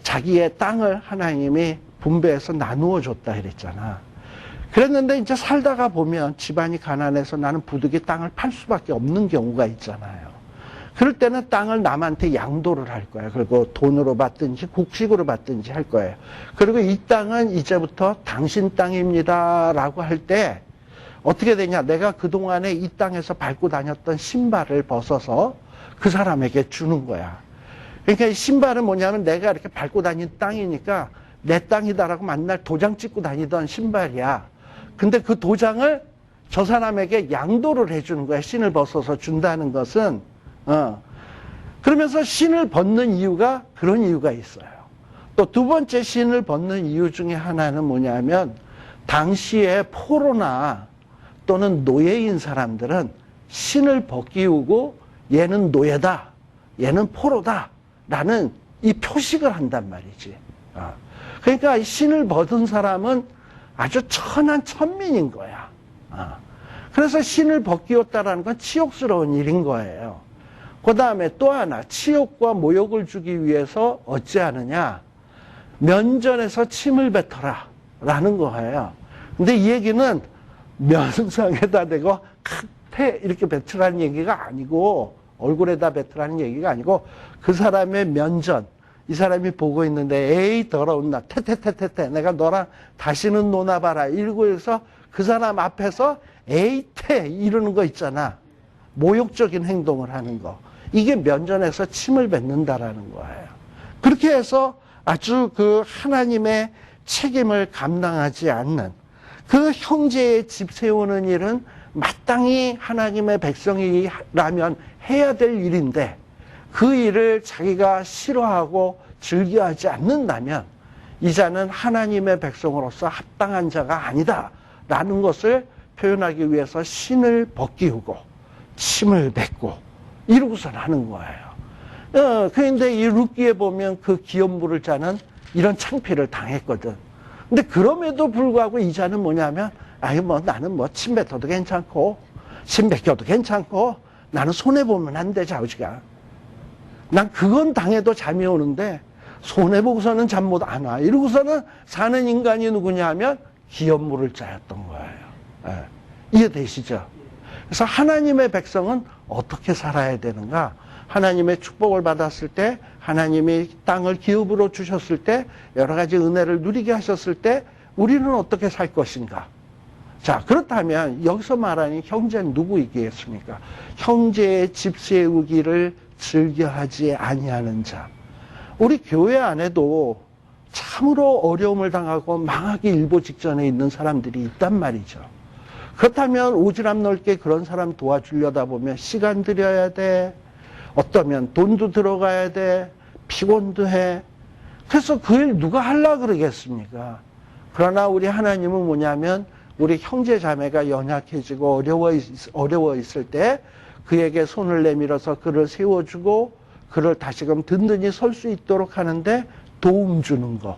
자기의 땅을 하나님이 분배해서 나누어 줬다 그랬잖아. 그랬는데 이제 살다가 보면 집안이 가난해서 나는 부득이 땅을 팔 수밖에 없는 경우가 있잖아요. 그럴 때는 땅을 남한테 양도를 할 거예요. 그리고 돈으로 받든지 곡식으로 받든지 할 거예요. 그리고 이 땅은 이제부터 당신 땅입니다 라고 할 때 어떻게 되냐. 내가 그동안에 이 땅에서 밟고 다녔던 신발을 벗어서 그 사람에게 주는 거야. 그러니까 이 신발은 뭐냐면 내가 이렇게 밟고 다닌 땅이니까 내 땅이다라고 맨날 도장 찍고 다니던 신발이야. 근데 그 도장을 저 사람에게 양도를 해주는 거야. 신을 벗어서 준다는 것은. 그러면서 신을 벗는 이유가 그런 이유가 있어요. 또 두 번째 신을 벗는 이유 중에 하나는 뭐냐면 당시에 포로나 또는 노예인 사람들은 신을 벗기우고 얘는 노예다, 얘는 포로다 라는 이 표식을 한단 말이지. 그러니까 신을 벗은 사람은 아주 천한 천민인 거야. 그래서 신을 벗기웠다라는 건 치욕스러운 일인 거예요. 그 다음에 또 하나, 치욕과 모욕을 주기 위해서 어찌하느냐. 면전에서 침을 뱉어라 라는 거예요. 근데 이 얘기는 면상에다 대고 카테 이렇게 뱉으라는 얘기가 아니고, 얼굴에다 뱉으라는 얘기가 아니고, 그 사람의 면전, 이 사람이 보고 있는데 에이 더러운 나 테테테테테 내가 너랑 다시는 노나봐라 이러고 해서 그 사람 앞에서 에이 테 이러는 거 있잖아. 모욕적인 행동을 하는 거. 이게 면전에서 침을 뱉는다라는 거예요. 그렇게 해서 아주 그 하나님의 책임을 감당하지 않는 그 형제의 집 세우는 일은 마땅히 하나님의 백성이라면 해야 될 일인데 그 일을 자기가 싫어하고 즐겨하지 않는다면 이 자는 하나님의 백성으로서 합당한 자가 아니다라는 것을 표현하기 위해서 신을 벗기우고 침을 뱉고 이러고서 하는 거예요. 그런데 이 룻기에 보면 그 기업 물을 자는 이런 창피를 당했거든. 근데 그럼에도 불구하고 이 자는 뭐냐면 나는 뭐 침 뱉어도 괜찮고 침 뱉겨도 괜찮고 나는 손해보면 안 돼 자우지가. 난 그건 당해도 잠이 오는데 손해보고서는 잠 못 안 와. 이러고서는 사는 인간이 누구냐 하면 기업 물을 자였던 거예요. 이해되시죠? 그래서 하나님의 백성은 어떻게 살아야 되는가? 하나님의 축복을 받았을 때, 하나님이 땅을 기업으로 주셨을 때, 여러 가지 은혜를 누리게 하셨을 때 우리는 어떻게 살 것인가? 자, 그렇다면 여기서 말하는 형제는 누구이겠습니까? 형제의 집 세우기를 즐겨하지 아니하는 자. 우리 교회 안에도 참으로 어려움을 당하고 망하기 일보 직전에 있는 사람들이 있단 말이죠. 그렇다면 오지랖 넓게 그런 사람 도와주려다 보면 시간 들여야 돼. 어떠면 돈도 들어가야 돼. 피곤도 해. 그래서 그 일 누가 하려고 그러겠습니까? 그러나 우리 하나님은 뭐냐면 우리 형제 자매가 연약해지고 어려워 있을 때 그에게 손을 내밀어서 그를 세워주고 그를 다시금 든든히 설 수 있도록 하는데 도움 주는 거.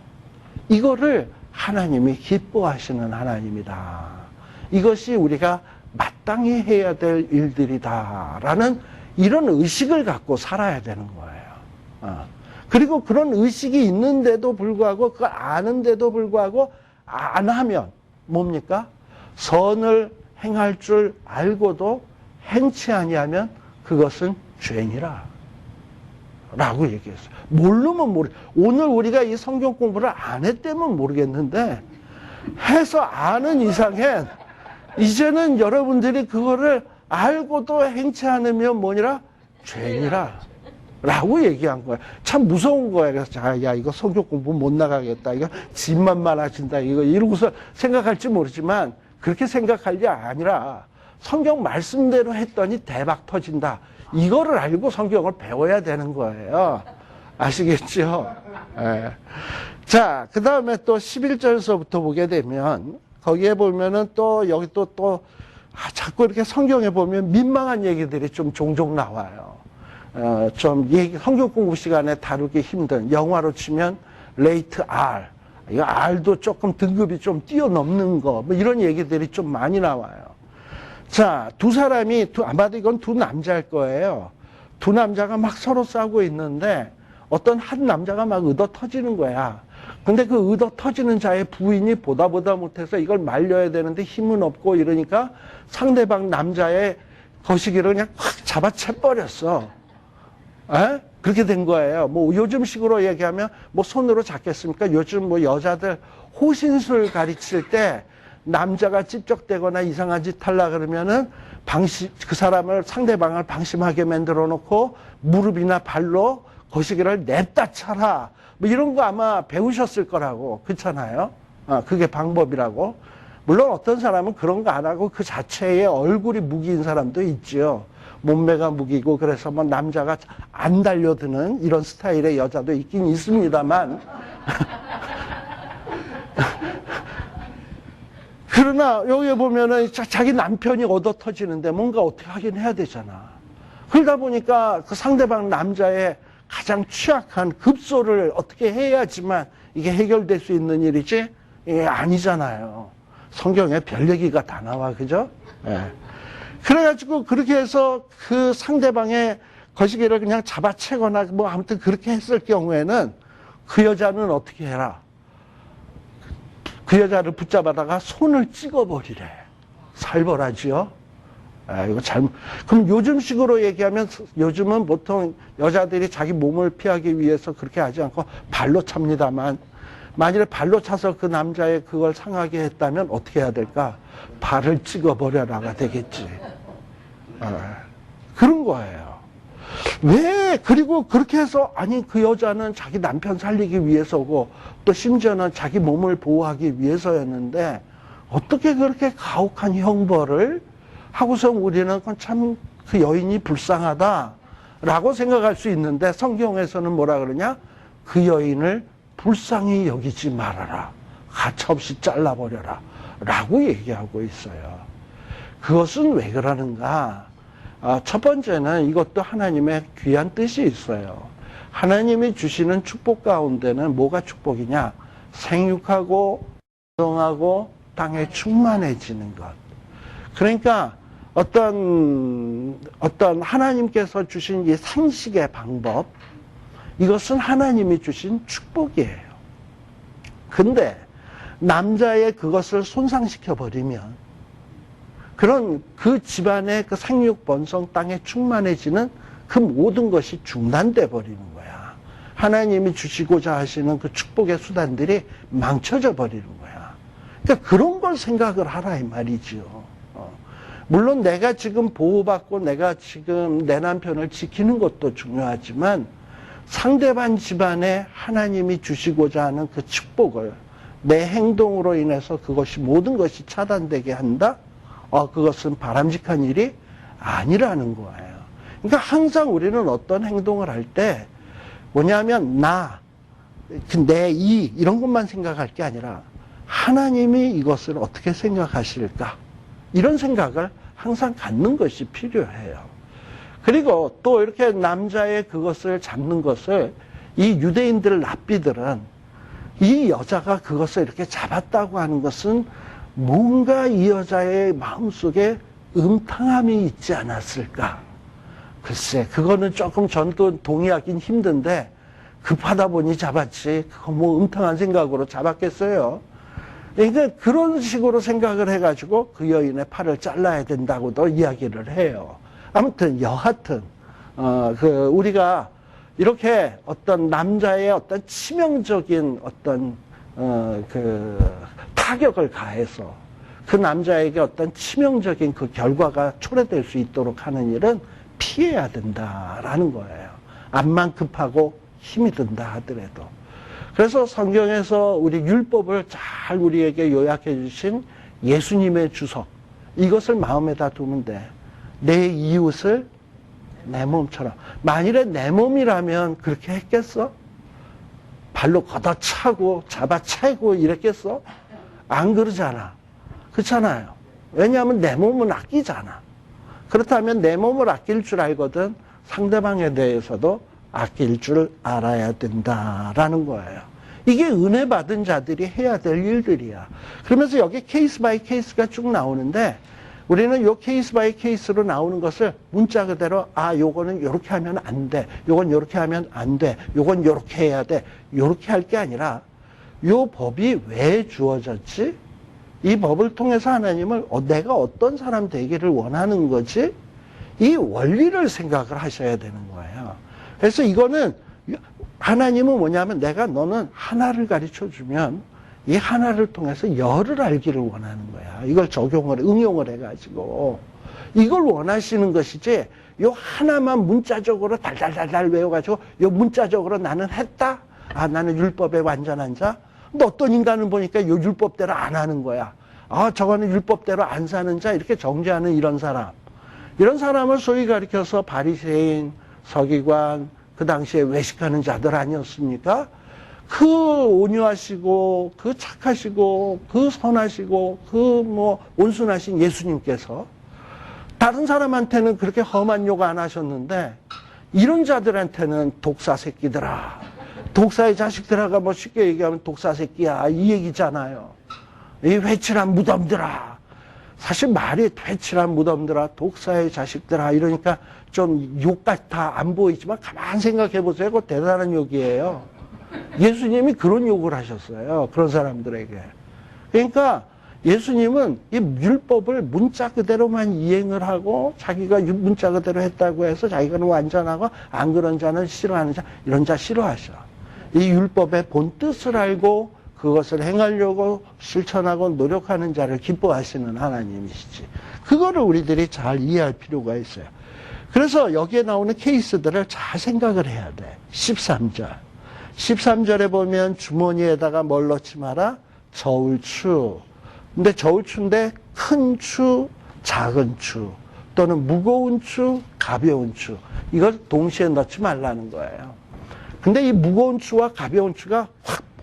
이거를 하나님이 기뻐하시는 하나님이다. 이것이 우리가 마땅히 해야 될 일들이다라는 이런 의식을 갖고 살아야 되는 거예요. 그리고 그런 의식이 있는데도 불구하고 그걸 아는데도 불구하고 안 하면 뭡니까? 선을 행할 줄 알고도 행치 아니하면 그것은 죄니라 라고 얘기했어요. 모르면 모르. 오늘 우리가 이 성경 공부를 안 했다면 모르겠는데 해서 아는 이상엔 이제는 여러분들이 그거를 알고도 행치 않으면 뭐니라? 죄니라 라고 얘기한 거예요. 참 무서운 거예요. 그래서 야 이거 성경 공부 못 나가겠다. 이거 집만 많아진다. 이러고서 생각할지 모르지만 그렇게 생각할 게 아니라 성경 말씀대로 했더니 대박 터진다. 이거를 알고 성경을 배워야 되는 거예요. 아시겠죠? 네. 자, 그 다음에 또 11절서부터 보게 되면 거기에 보면은 또 여기 또 자꾸 이렇게 성경에 보면 민망한 얘기들이 좀 종종 나와요. 좀 성경 공부 시간에 다루기 힘든 영화로 치면 레이트 R. 이거 R도 조금 등급이 좀 뛰어넘는 거, 뭐 이런 얘기들이 좀 많이 나와요. 자, 두 사람이, 아마도 이건 두 남자일 거예요. 두 남자가 막 서로 싸우고 있는데 어떤 한 남자가 막 얻어 터지는 거야. 근데 그 얻어 터지는 자의 부인이 보다 못해서 이걸 말려야 되는데 힘은 없고 이러니까 상대방 남자의 거시기를 그냥 확 잡아채버렸어. 에? 그렇게 된 거예요. 뭐 요즘식으로 얘기하면 뭐 손으로 잡겠습니까? 요즘 뭐 여자들 호신술 가르칠 때 남자가 찝쩍대거나 이상한 짓 하려 그러면은 그 사람을 상대방을 방심하게 만들어 놓고 무릎이나 발로 거시기를 냅다 차라. 뭐 이런 거 아마 배우셨을 거라고. 그렇잖아요. 그게 방법이라고. 물론 어떤 사람은 그런 거 안 하고 그 자체에 얼굴이 무기인 사람도 있죠. 몸매가 무기고 그래서 뭐 남자가 안 달려드는 이런 스타일의 여자도 있긴 있습니다만 그러나 여기 보면은 자기 남편이 얻어 터지는데 뭔가 어떻게 하긴 해야 되잖아. 그러다 보니까 그 상대방 남자의 가장 취약한 급소를 어떻게 해야지만 이게 해결될 수 있는 일이지 이게 아니잖아요. 성경에 별 얘기가 다 나와, 그죠? 예. 그래가지고 그렇게 해서 그 상대방의 거시기를 그냥 잡아채거나 뭐 아무튼 그렇게 했을 경우에는 그 여자는 어떻게 해라? 그 여자를 붙잡아다가 손을 찍어버리래. 살벌하지요? 이거 잘못. 그럼 요즘식으로 얘기하면 요즘은 보통 여자들이 자기 몸을 피하기 위해서 그렇게 하지 않고 발로 찹니다만 만일에 발로 차서 그 남자의 그걸 상하게 했다면 어떻게 해야 될까? 발을 찍어버려라가 되겠지. 그런 거예요. 왜? 그리고 그렇게 해서 아니 그 여자는 자기 남편 살리기 위해서고 또 심지어는 자기 몸을 보호하기 위해서였는데 어떻게 그렇게 가혹한 형벌을 하고서 우리는 참 그 여인이 불쌍하다라고 생각할 수 있는데 성경에서는 뭐라 그러냐? 그 여인을 불쌍히 여기지 말아라. 가차없이 잘라버려라. 라고 얘기하고 있어요. 그것은 왜 그러는가? 첫 번째는 이것도 하나님의 귀한 뜻이 있어요. 하나님이 주시는 축복 가운데는 뭐가 축복이냐? 생육하고 성하고 땅에 충만해지는 것. 그러니까 어떤 하나님께서 주신 이 생식의 방법, 이것은 하나님이 주신 축복이에요. 근데 남자의 그것을 손상시켜버리면 그런 그 집안의 그 생육 번성 땅에 충만해지는 그 모든 것이 중단돼 버리는 거야. 하나님이 주시고자 하시는 그 축복의 수단들이 망쳐져 버리는 거야. 그러니까 그런 걸 생각을 하라 이 말이죠. 물론 내가 지금 보호받고 내가 지금 내 남편을 지키는 것도 중요하지만 상대방 집안에 하나님이 주시고자 하는 그 축복을 내 행동으로 인해서 그것이 모든 것이 차단되게 한다? 그것은 바람직한 일이 아니라는 거예요. 그러니까 항상 우리는 어떤 행동을 할 때 뭐냐면 내 이런 것만 생각할 게 아니라 하나님이 이것을 어떻게 생각하실까? 이런 생각을 항상 갖는 것이 필요해요. 그리고 또 이렇게 남자의 그것을 잡는 것을 이 유대인들 랍비들은 이 여자가 그것을 이렇게 잡았다고 하는 것은 뭔가 이 여자의 마음속에 음탕함이 있지 않았을까? 글쎄, 그거는 조금 전도 동의하긴 힘든데 급하다 보니 잡았지. 그거 뭐 음탕한 생각으로 잡았겠어요. 그러니까 그런 식으로 생각을 해가지고 그 여인의 팔을 잘라야 된다고도 이야기를 해요. 아무튼 여하튼 우리가 이렇게 어떤 남자의 어떤 치명적인 어떤 타격을 가해서 그 남자에게 어떤 치명적인 그 결과가 초래될 수 있도록 하는 일은 피해야 된다라는 거예요. 암만 급하고 힘이 든다 하더라도. 그래서 성경에서 우리 율법을 잘 우리에게 요약해 주신 예수님의 주석, 이것을 마음에다 두면 돼. 내 이웃을 내 몸처럼. 만일에 내 몸이라면 그렇게 했겠어? 발로 걷어차고 잡아채고 이랬겠어? 안 그러잖아. 그렇잖아요. 왜냐하면 내 몸은 아끼잖아. 그렇다면 내 몸을 아낄 줄 알거든 상대방에 대해서도 아낄 줄 알아야 된다라는 거예요. 이게 은혜 받은 자들이 해야 될 일들이야. 그러면서 여기 케이스 바이 케이스가 쭉 나오는데 우리는 요 케이스 바이 케이스로 나오는 것을 문자 그대로 요거는 요렇게 하면 안 돼. 요건 요렇게 하면 안 돼. 요건 요렇게 해야 돼. 요렇게 할 게 아니라 요 법이 왜 주어졌지? 이 법을 통해서 하나님을 내가 어떤 사람 되기를 원하는 거지? 이 원리를 생각을 하셔야 되는 거예요. 그래서 이거는 하나님은 뭐냐면 너는 하나를 가르쳐 주면 이 하나를 통해서 열을 알기를 원하는 거야. 이걸 응용을 해가지고. 이걸 원하시는 것이지, 요 하나만 문자적으로 달달달달 외워가지고, 요 문자적으로 나는 했다? 나는 율법의 완전한 자? 근데 어떤 인간을 보니까 요 율법대로 안 하는 거야. 저거는 율법대로 안 사는 자? 이렇게 정죄하는 이런 사람. 이런 사람을 소위 가리켜서 바리새인, 서기관, 그 당시에 외식하는 자들 아니었습니까? 그 온유하시고, 그 착하시고, 그 선하시고, 온순하신 예수님께서 다른 사람한테는 그렇게 험한 욕 안 하셨는데, 이런 자들한테는 독사 새끼들아. 독사의 자식들아가 뭐 쉽게 얘기하면 독사 새끼야. 이 얘기잖아요. 이 회칠한 무덤들아. 사실 말이 회칠한 무덤들아, 독사의 자식들아. 이러니까 좀 욕 같아 안 보이지만 가만 생각해 보세요. 그거 대단한 욕이에요. 예수님이 그런 욕을 하셨어요. 그런 사람들에게. 그러니까 예수님은 이 율법을 문자 그대로만 이행을 하고 자기가 문자 그대로 했다고 해서 자기가 완전하고 안 그런 자는 싫어하는 자, 이런 자 싫어하셔. 이 율법의 본 뜻을 알고 그것을 행하려고 실천하고 노력하는 자를 기뻐하시는 하나님이시지. 그거를 우리들이 잘 이해할 필요가 있어요. 그래서 여기에 나오는 케이스들을 잘 생각을 해야 돼. 13절. 13절에 보면 주머니에다가 뭘 넣지 마라? 저울추. 근데 저울추인데 큰 추, 작은 추. 또는 무거운 추, 가벼운 추. 이걸 동시에 넣지 말라는 거예요. 근데 이 무거운 추와 가벼운 추가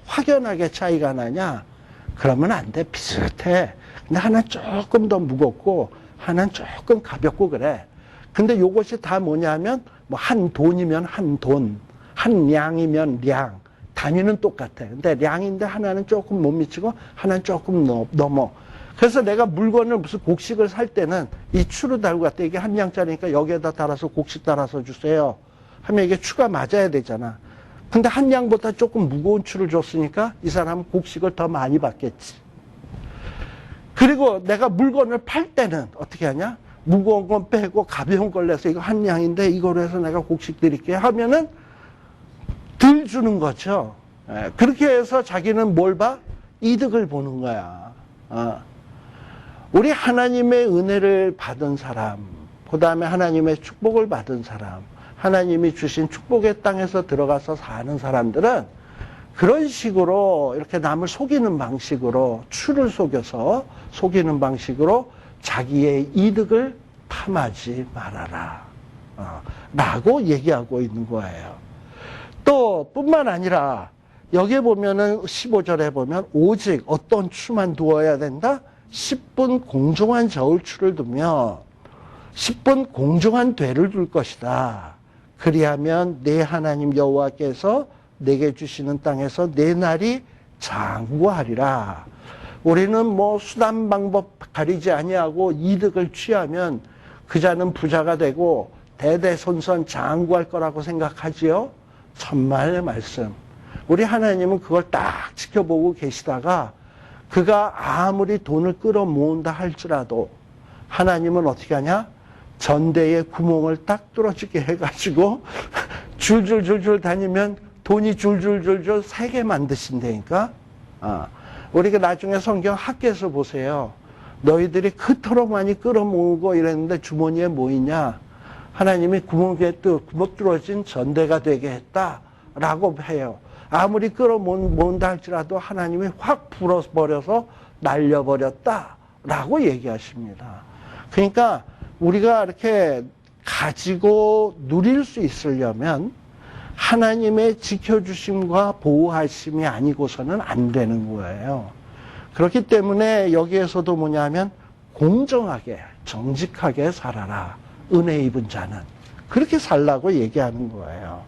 확연하게 차이가 나냐? 그러면 안 돼. 비슷해. 근데 하나는 조금 더 무겁고 하나는 조금 가볍고 그래. 근데 요것이 다 뭐냐면 한 돈이면 한 돈, 한 량이면 량. 단위는 똑같아. 근데 량인데 하나는 조금 못 미치고 하나는 조금 넘어. 그래서 내가 물건을 무슨 곡식을 살 때는 이 추를 달고 갔다. 이게 한 량짜리니까 여기에다 달아서 곡식 달아서 주세요. 하면 이게 추가 맞아야 되잖아. 근데 한 량보다 조금 무거운 추를 줬으니까 이 사람은 곡식을 더 많이 받겠지. 그리고 내가 물건을 팔 때는 어떻게 하냐? 무거운 건 빼고 가벼운 걸 내서 이거 한 량인데 이거로 해서 내가 곡식 드릴게요 하면은 덜 주는 거죠. 그렇게 해서 자기는 뭘 봐? 이득을 보는 거야. 우리 하나님의 은혜를 받은 사람, 그 다음에 하나님의 축복을 받은 사람, 하나님이 주신 축복의 땅에서 들어가서 사는 사람들은 그런 식으로 이렇게 남을 속이는 방식으로 추를 속여서 속이는 방식으로 자기의 이득을 탐하지 말아라 라고 얘기하고 있는 거예요. 또 뿐만 아니라 여기에 보면은 15절에 보면 오직 어떤 추만 두어야 된다? 10분 공정한 저울추를 두며 10분 공정한 되를 둘 것이다. 그리하면 내 하나님 여호와께서 내게 주시는 땅에서 내 날이 장구하리라. 우리는 수단 방법 가리지 아니하고 이득을 취하면 그 자는 부자가 되고 대대손손 장구할 거라고 생각하지요. 천만의 말씀. 우리 하나님은 그걸 딱 지켜보고 계시다가 그가 아무리 돈을 끌어모은다 할지라도 하나님은 어떻게 하냐? 전대에 구멍을 딱 뚫어지게 해가지고 줄줄줄줄 다니면 돈이 줄줄줄줄 새게 만드신다니까. 우리가 나중에 성경 학교에서 보세요. 너희들이 그토록 많이 끌어모으고 이랬는데 주머니에 뭐 있냐? 하나님이 구멍에 뚫어진 전대가 되게 했다라고 해요. 아무리 끌어모은다 할지라도 하나님이 확 불어버려서 날려버렸다라고 얘기하십니다. 그러니까 우리가 이렇게 가지고 누릴 수 있으려면 하나님의 지켜주심과 보호하심이 아니고서는 안 되는 거예요. 그렇기 때문에 여기에서도 뭐냐면 공정하게 정직하게 살아라. 은혜 입은 자는 그렇게 살라고 얘기하는 거예요.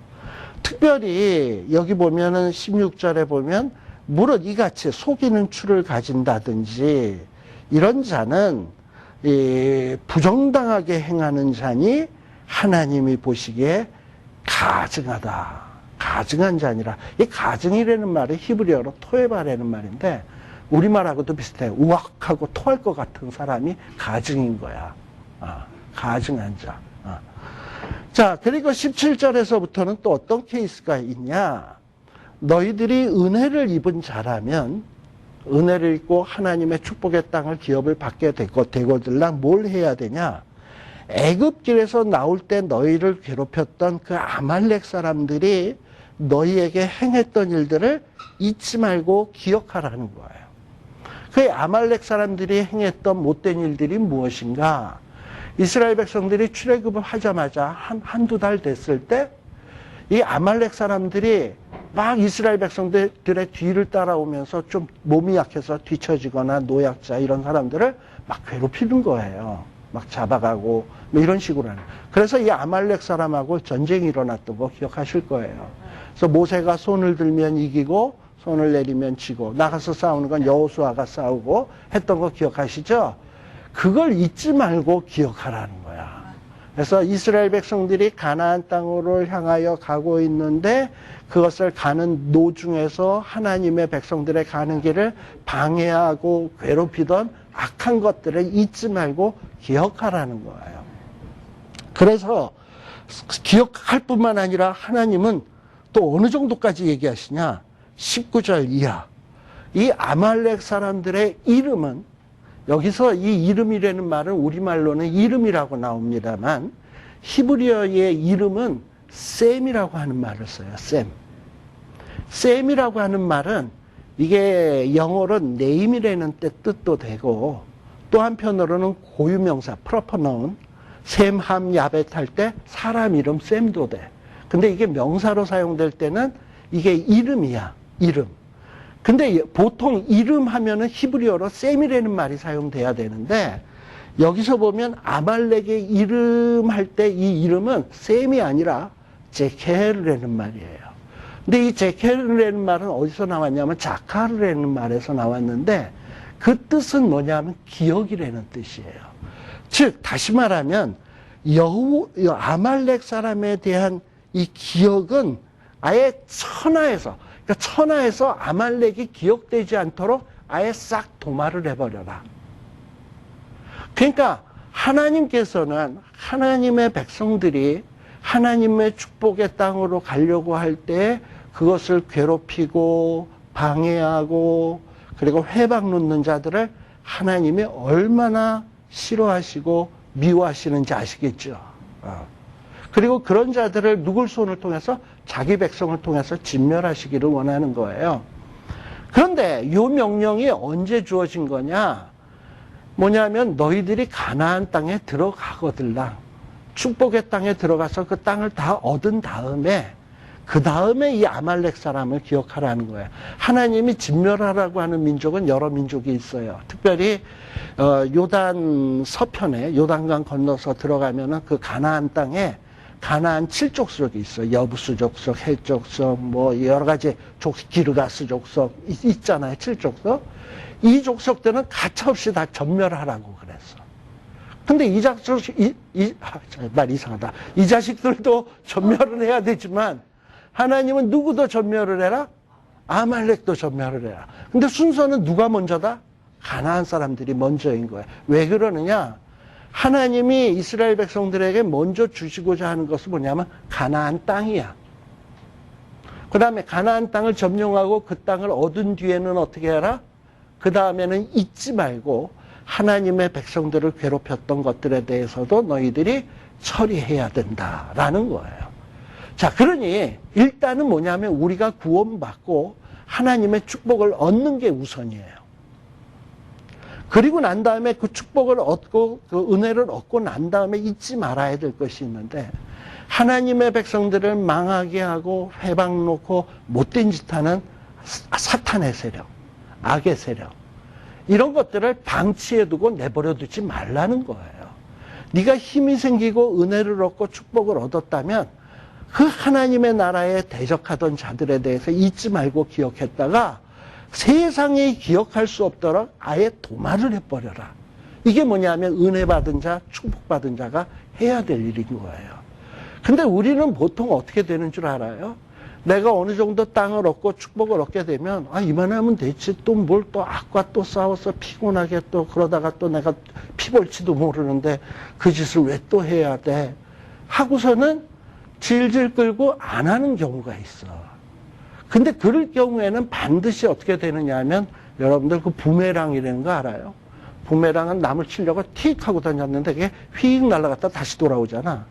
특별히 여기 보면은 16절에 보면 무릇 이같이 속이는 추를 가진다든지 이런 자는 부정당하게 행하는 자니 하나님이 보시기에 가증하다. 가증한 자니라. 이 가증이라는 말은 히브리어로 토에바라는 말인데 우리말하고도 비슷해. 우악하고 토할 것 같은 사람이 가증인 거야. 가증한 자. 자, 그리고 17절에서부터는 또 어떤 케이스가 있냐. 너희들이 은혜를 입은 자라면 은혜를 입고 하나님의 축복의 땅을 기업을 받게 되거들랑 뭘 해야 되냐. 애굽길에서 나올 때 너희를 괴롭혔던 그 아말렉 사람들이 너희에게 행했던 일들을 잊지 말고 기억하라는 거예요. 그 아말렉 사람들이 행했던 못된 일들이 무엇인가? 이스라엘 백성들이 출애굽을 하자마자 한두 달 됐을 때 이 아말렉 사람들이 막 이스라엘 백성들의 뒤를 따라오면서 좀 몸이 약해서 뒤처지거나 노약자 이런 사람들을 막 괴롭히는 거예요. 막 잡아가고 뭐 이런 식으로 하는. 그래서 이 아말렉 사람하고 전쟁이 일어났던 거 기억하실 거예요. 그래서 모세가 손을 들면 이기고 손을 내리면 지고 나가서 싸우는 건 여호수아가 싸우고 했던 거 기억하시죠? 그걸 잊지 말고 기억하라는 거야. 그래서 이스라엘 백성들이 가나안 땅으로 향하여 가고 있는데 그것을 가는 도중에서 하나님의 백성들의 가는 길을 방해하고 괴롭히던 악한 것들을 잊지 말고 기억하라는 거예요. 그래서 기억할 뿐만 아니라 하나님은 또 어느 정도까지 얘기하시냐? 19절 이하. 이 아말렉 사람들의 이름은 여기서 이 이름이라는 말은 우리말로는 이름이라고 나옵니다만 히브리어의 이름은 셈이라고 하는 말을 써요. 셈. 셈이라고 하는 말은 이게 영어로 name이라는 뜻도 되고 또 한편으로는 고유명사 proper noun 셈, 함, 야벳 할 때 사람 이름 셈도 돼. 근데 이게 명사로 사용될 때는 이게 이름이야. 이름. 근데 보통 이름 하면은 히브리어로 셈이라는 말이 사용돼야 되는데 여기서 보면 아말렉의 이름 할 때 이 이름은 셈이 아니라 제케르라는 말이에요. 근데 이 제케르라는 말은 어디서 나왔냐면 자카르라는 말에서 나왔는데 그 뜻은 뭐냐면 기억이라는 뜻이에요. 즉 다시 말하면 아말렉 사람에 대한 이 기억은 아예 천하에서 아말렉이 기억되지 않도록 아예 싹 도말을 해버려라. 그러니까 하나님께서는 하나님의 백성들이 하나님의 축복의 땅으로 가려고 할 때 그것을 괴롭히고 방해하고 그리고 회방 놓는 자들을 하나님이 얼마나 싫어하시고 미워하시는지 아시겠죠. 그리고 그런 자들을 누굴 손을 통해서 자기 백성을 통해서 진멸하시기를 원하는 거예요. 그런데 이 명령이 언제 주어진 거냐? 뭐냐면 너희들이 가나안 땅에 들어가거들랑 축복의 땅에 들어가서 그 땅을 다 얻은 다음에 그 다음에 이 아말렉 사람을 기억하라는 거예요. 하나님이 진멸하라고 하는 민족은 여러 민족이 있어요. 특별히 요단 서편에 요단강 건너서 들어가면은 그 가나안 땅에 가나안 7족속이 있어요. 여부수 족속, 헷 족속, 뭐 여러 가지 기르가스 족속 있잖아요. 7족속. 이 족속들은 가차없이 다 전멸하라고 그랬어. 근데 말 이상하다. 이 자식들도 전멸은 해야 되지만 하나님은 누구도 전멸을 해라? 아말렉도 전멸을 해라. 근데 순서는 누가 먼저다? 가나안 사람들이 먼저인 거야. 왜 그러느냐? 하나님이 이스라엘 백성들에게 먼저 주시고자 하는 것은 뭐냐면 가나안 땅이야. 그 다음에 가나안 땅을 점령하고 그 땅을 얻은 뒤에는 어떻게 해라? 그 다음에는 잊지 말고 하나님의 백성들을 괴롭혔던 것들에 대해서도 너희들이 처리해야 된다라는 거예요. 자, 그러니 일단은 뭐냐면 우리가 구원받고 하나님의 축복을 얻는 게 우선이에요. 그리고 난 다음에 그 축복을 얻고 그 은혜를 얻고 난 다음에 잊지 말아야 될 것이 있는데, 하나님의 백성들을 망하게 하고 회방 놓고 못된 짓 하는 사탄의 세력, 악의 세력, 이런 것들을 방치해두고 내버려두지 말라는 거예요. 네가 힘이 생기고 은혜를 얻고 축복을 얻었다면 그 하나님의 나라에 대적하던 자들에 대해서 잊지 말고 기억했다가 세상에 기억할 수 없도록 아예 도말을 해버려라. 이게 뭐냐면 은혜 받은 자, 축복받은 자가 해야 될 일인 거예요. 근데 우리는 보통 어떻게 되는 줄 알아요? 내가 어느 정도 땅을 얻고 축복을 얻게 되면 이만하면 되지, 또 뭘 또 악과 또 싸워서 피곤하게 또 그러다가 또 내가 피 볼지도 모르는데 그 짓을 왜 또 해야 돼? 하고서는 질질 끌고 안 하는 경우가 있어. 근데 그럴 경우에는 반드시 어떻게 되느냐 하면, 여러분들 그 부메랑이라는 거 알아요? 부메랑은 남을 치려고 틱 하고 다녔는데 그게 휙 날아갔다 다시 돌아오잖아.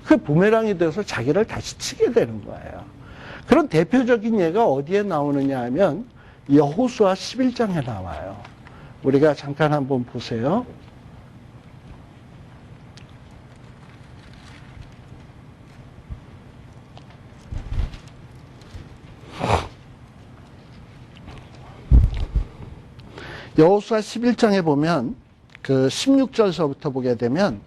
그 부메랑이 돼서 자기를 다시 치게 되는 거예요. 그런 대표적인 예가 어디에 나오느냐 하면 여호수아 11장에 나와요. 우리가 잠깐 한번 보세요. 여호수아 11장에 보면 그 16절서부터 보게 되면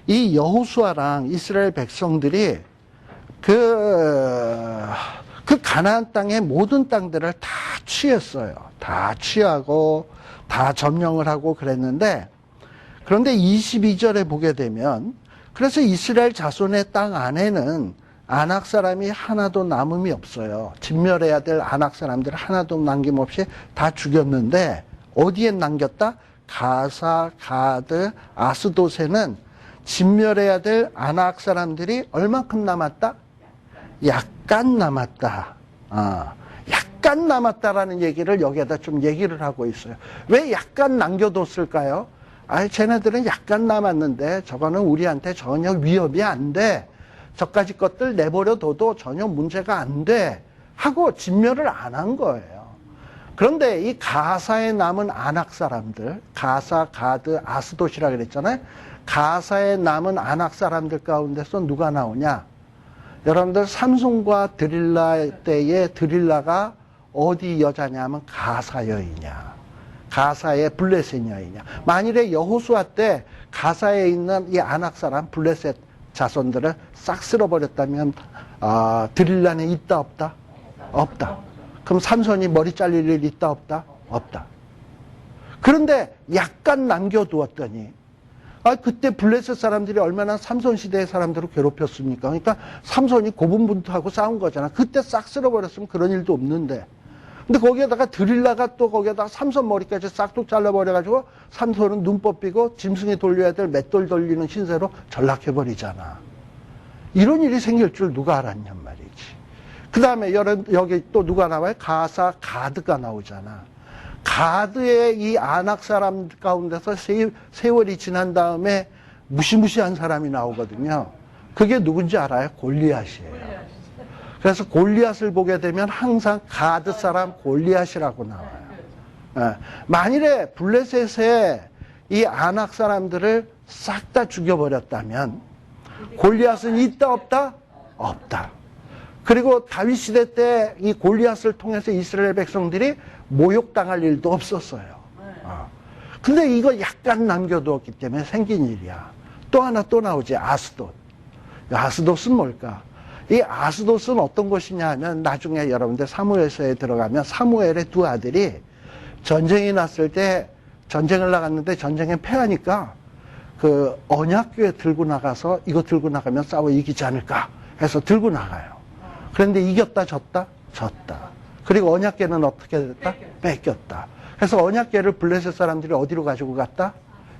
이 여호수아랑 이스라엘 백성들이 그 가나안 땅의 모든 땅들을 다 취했어요. 다 취하고 다 점령을 하고 그랬는데, 그런데 22절에 보게 되면, 그래서 이스라엘 자손의 땅 안에는 아낙 사람이 하나도 남음이 없어요. 진멸해야 될 아낙 사람들 하나도 남김없이 다 죽였는데, 어디에 남겼다? 가사, 가드, 아스돗에는 진멸해야 될 아낙 사람들이 얼만큼 남았다? 약간 남았다. 약간 남았다라는 얘기를 여기에다 좀 얘기를 하고 있어요. 왜 약간 남겨뒀을까요? 쟤네들은 약간 남았는데 저거는 우리한테 전혀 위협이 안 돼. 저까지 것들 내버려둬도 전혀 문제가 안 돼. 하고 진멸을 안 한 거예요. 그런데 이 가사에 남은 아낙 사람들, 가사, 가드, 아스돗이라 그랬잖아요. 가사에 남은 아낙 사람들 가운데서 누가 나오냐? 여러분들 삼손과 드릴라 때에 드릴라가 어디 여자냐면 가사 여인이냐, 가사의 블레셋 여인이냐. 만일에 여호수아 때 가사에 있는 이 아낙 사람 블레셋 자손들을 싹 쓸어버렸다면 드릴라는 있다 없다? 없다. 그럼 삼손이 머리 잘릴 일 있다 없다? 없다. 그런데 약간 남겨두었더니 그때 블레셋 사람들이 얼마나 삼손 시대의 사람들을 괴롭혔습니까? 그러니까 삼손이 고분분투하고 싸운 거잖아. 그때 싹 쓸어버렸으면 그런 일도 없는데. 근데 거기에다가 드릴라가 또 거기에다가 삼손 머리까지 싹둑 잘라버려가지고 삼손은 눈 뽑히고 짐승이 돌려야 될 맷돌 돌리는 신세로 전락해버리잖아. 이런 일이 생길 줄 누가 알았냔 말이지. 그 다음에 여기 또 누가 나와요? 가사, 가드가 나오잖아. 가드의 이 아낙 사람 가운데서 세월이 지난 다음에 무시무시한 사람이 나오거든요. 그게 누군지 알아요? 골리앗이에요. 그래서 골리앗을 보게 되면 항상 가드 사람 골리앗이라고 나와요. 만일에 블레셋의 이 아낙 사람들을 싹 다 죽여버렸다면 골리앗은 있다 없다? 없다. 그리고 다윗 시대 때 이 골리앗을 통해서 이스라엘 백성들이 모욕당할 일도 없었어요. 근데 이거 약간 남겨두었기 때문에 생긴 일이야. 또 하나 또 나오지, 아스돗. 아스돗은 뭘까? 이 아스돗은 어떤 것이냐 하면, 나중에 여러분들 사무엘서에 들어가면 사무엘의 두 아들이 전쟁이 났을 때 전쟁을 나갔는데 전쟁에 패하니까 그 언약궤 들고 나가서 이거 들고 나가면 싸워 이기지 않을까 해서 들고 나가요. 그런데 이겼다, 졌다? 졌다. 그리고 언약궤는 어떻게 됐다? 뺏겼다. 그래서 언약궤를 블레셋 사람들이 어디로 가지고 갔다?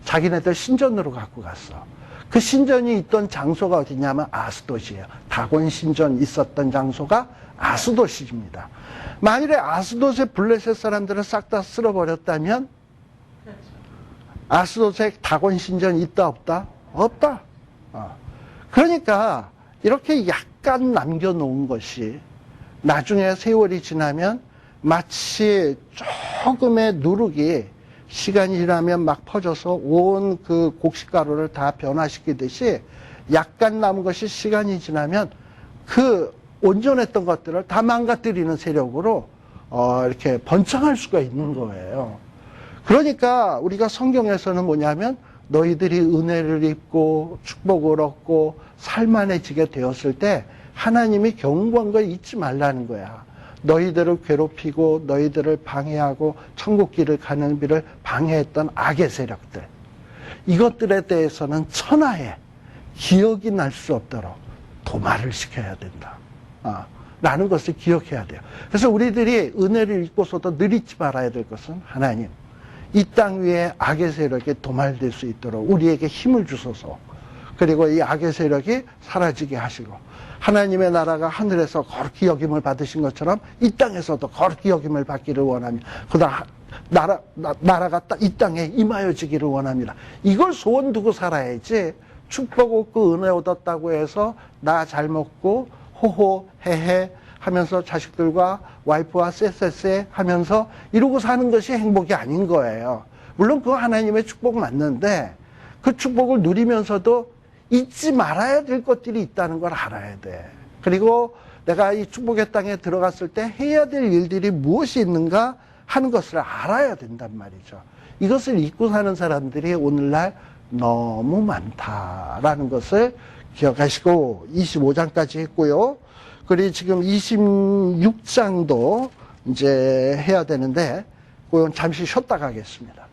자기네들 신전으로 갖고 갔어. 그 신전이 있던 장소가 어디냐면 아스돗이에요. 다곤 신전 있었던 장소가 아스돗입니다. 만일에 아스돗에 블레셋 사람들을 싹 다 쓸어버렸다면 아스돗에 다곤 신전이 있다 없다? 없다. 그러니까 이렇게 약간 남겨놓은 것이 나중에 세월이 지나면 마치 조금의 누룩이 시간이 지나면 막 퍼져서 온 그 곡식가루를 다 변화시키듯이 약간 남은 것이 시간이 지나면 그 온전했던 것들을 다 망가뜨리는 세력으로 이렇게 번창할 수가 있는 거예요. 그러니까 우리가 성경에서는 뭐냐면 너희들이 은혜를 입고 축복을 얻고 살만해지게 되었을 때 하나님이 경고한 걸 잊지 말라는 거야. 너희들을 괴롭히고 너희들을 방해하고 천국길을 가는 길을 방해했던 악의 세력들, 이것들에 대해서는 천하에 기억이 날 수 없도록 도말을 시켜야 된다 라는 것을 기억해야 돼요. 그래서 우리들이 은혜를 입고서도 늘 잊지 말아야 될 것은 하나님, 이 땅 위에 악의 세력이 도말될 수 있도록 우리에게 힘을 주소서. 그리고 이 악의 세력이 사라지게 하시고 하나님의 나라가 하늘에서 거룩히 여김을 받으신 것처럼 이 땅에서도 거룩히 여김을 받기를 원합니다. 그다음 나라가 이 땅에 임하여지기를 원합니다. 이걸 소원 두고 살아야지 축복 얻고 은혜 얻었다고 해서 나 잘 먹고 호호헤헤 하면서 자식들과 와이프와 쎄쎄쎄 하면서 이러고 사는 것이 행복이 아닌 거예요. 물론 그거 하나님의 축복 맞는데 그 축복을 누리면서도 잊지 말아야 될 것들이 있다는 걸 알아야 돼. 그리고 내가 이 축복의 땅에 들어갔을 때 해야 될 일들이 무엇이 있는가 하는 것을 알아야 된단 말이죠. 이것을 잊고 사는 사람들이 오늘날 너무 많다라는 것을 기억하시고 25장까지 했고요. 그리고 지금 26장도 이제 해야 되는데 그건 잠시 쉬었다 가겠습니다.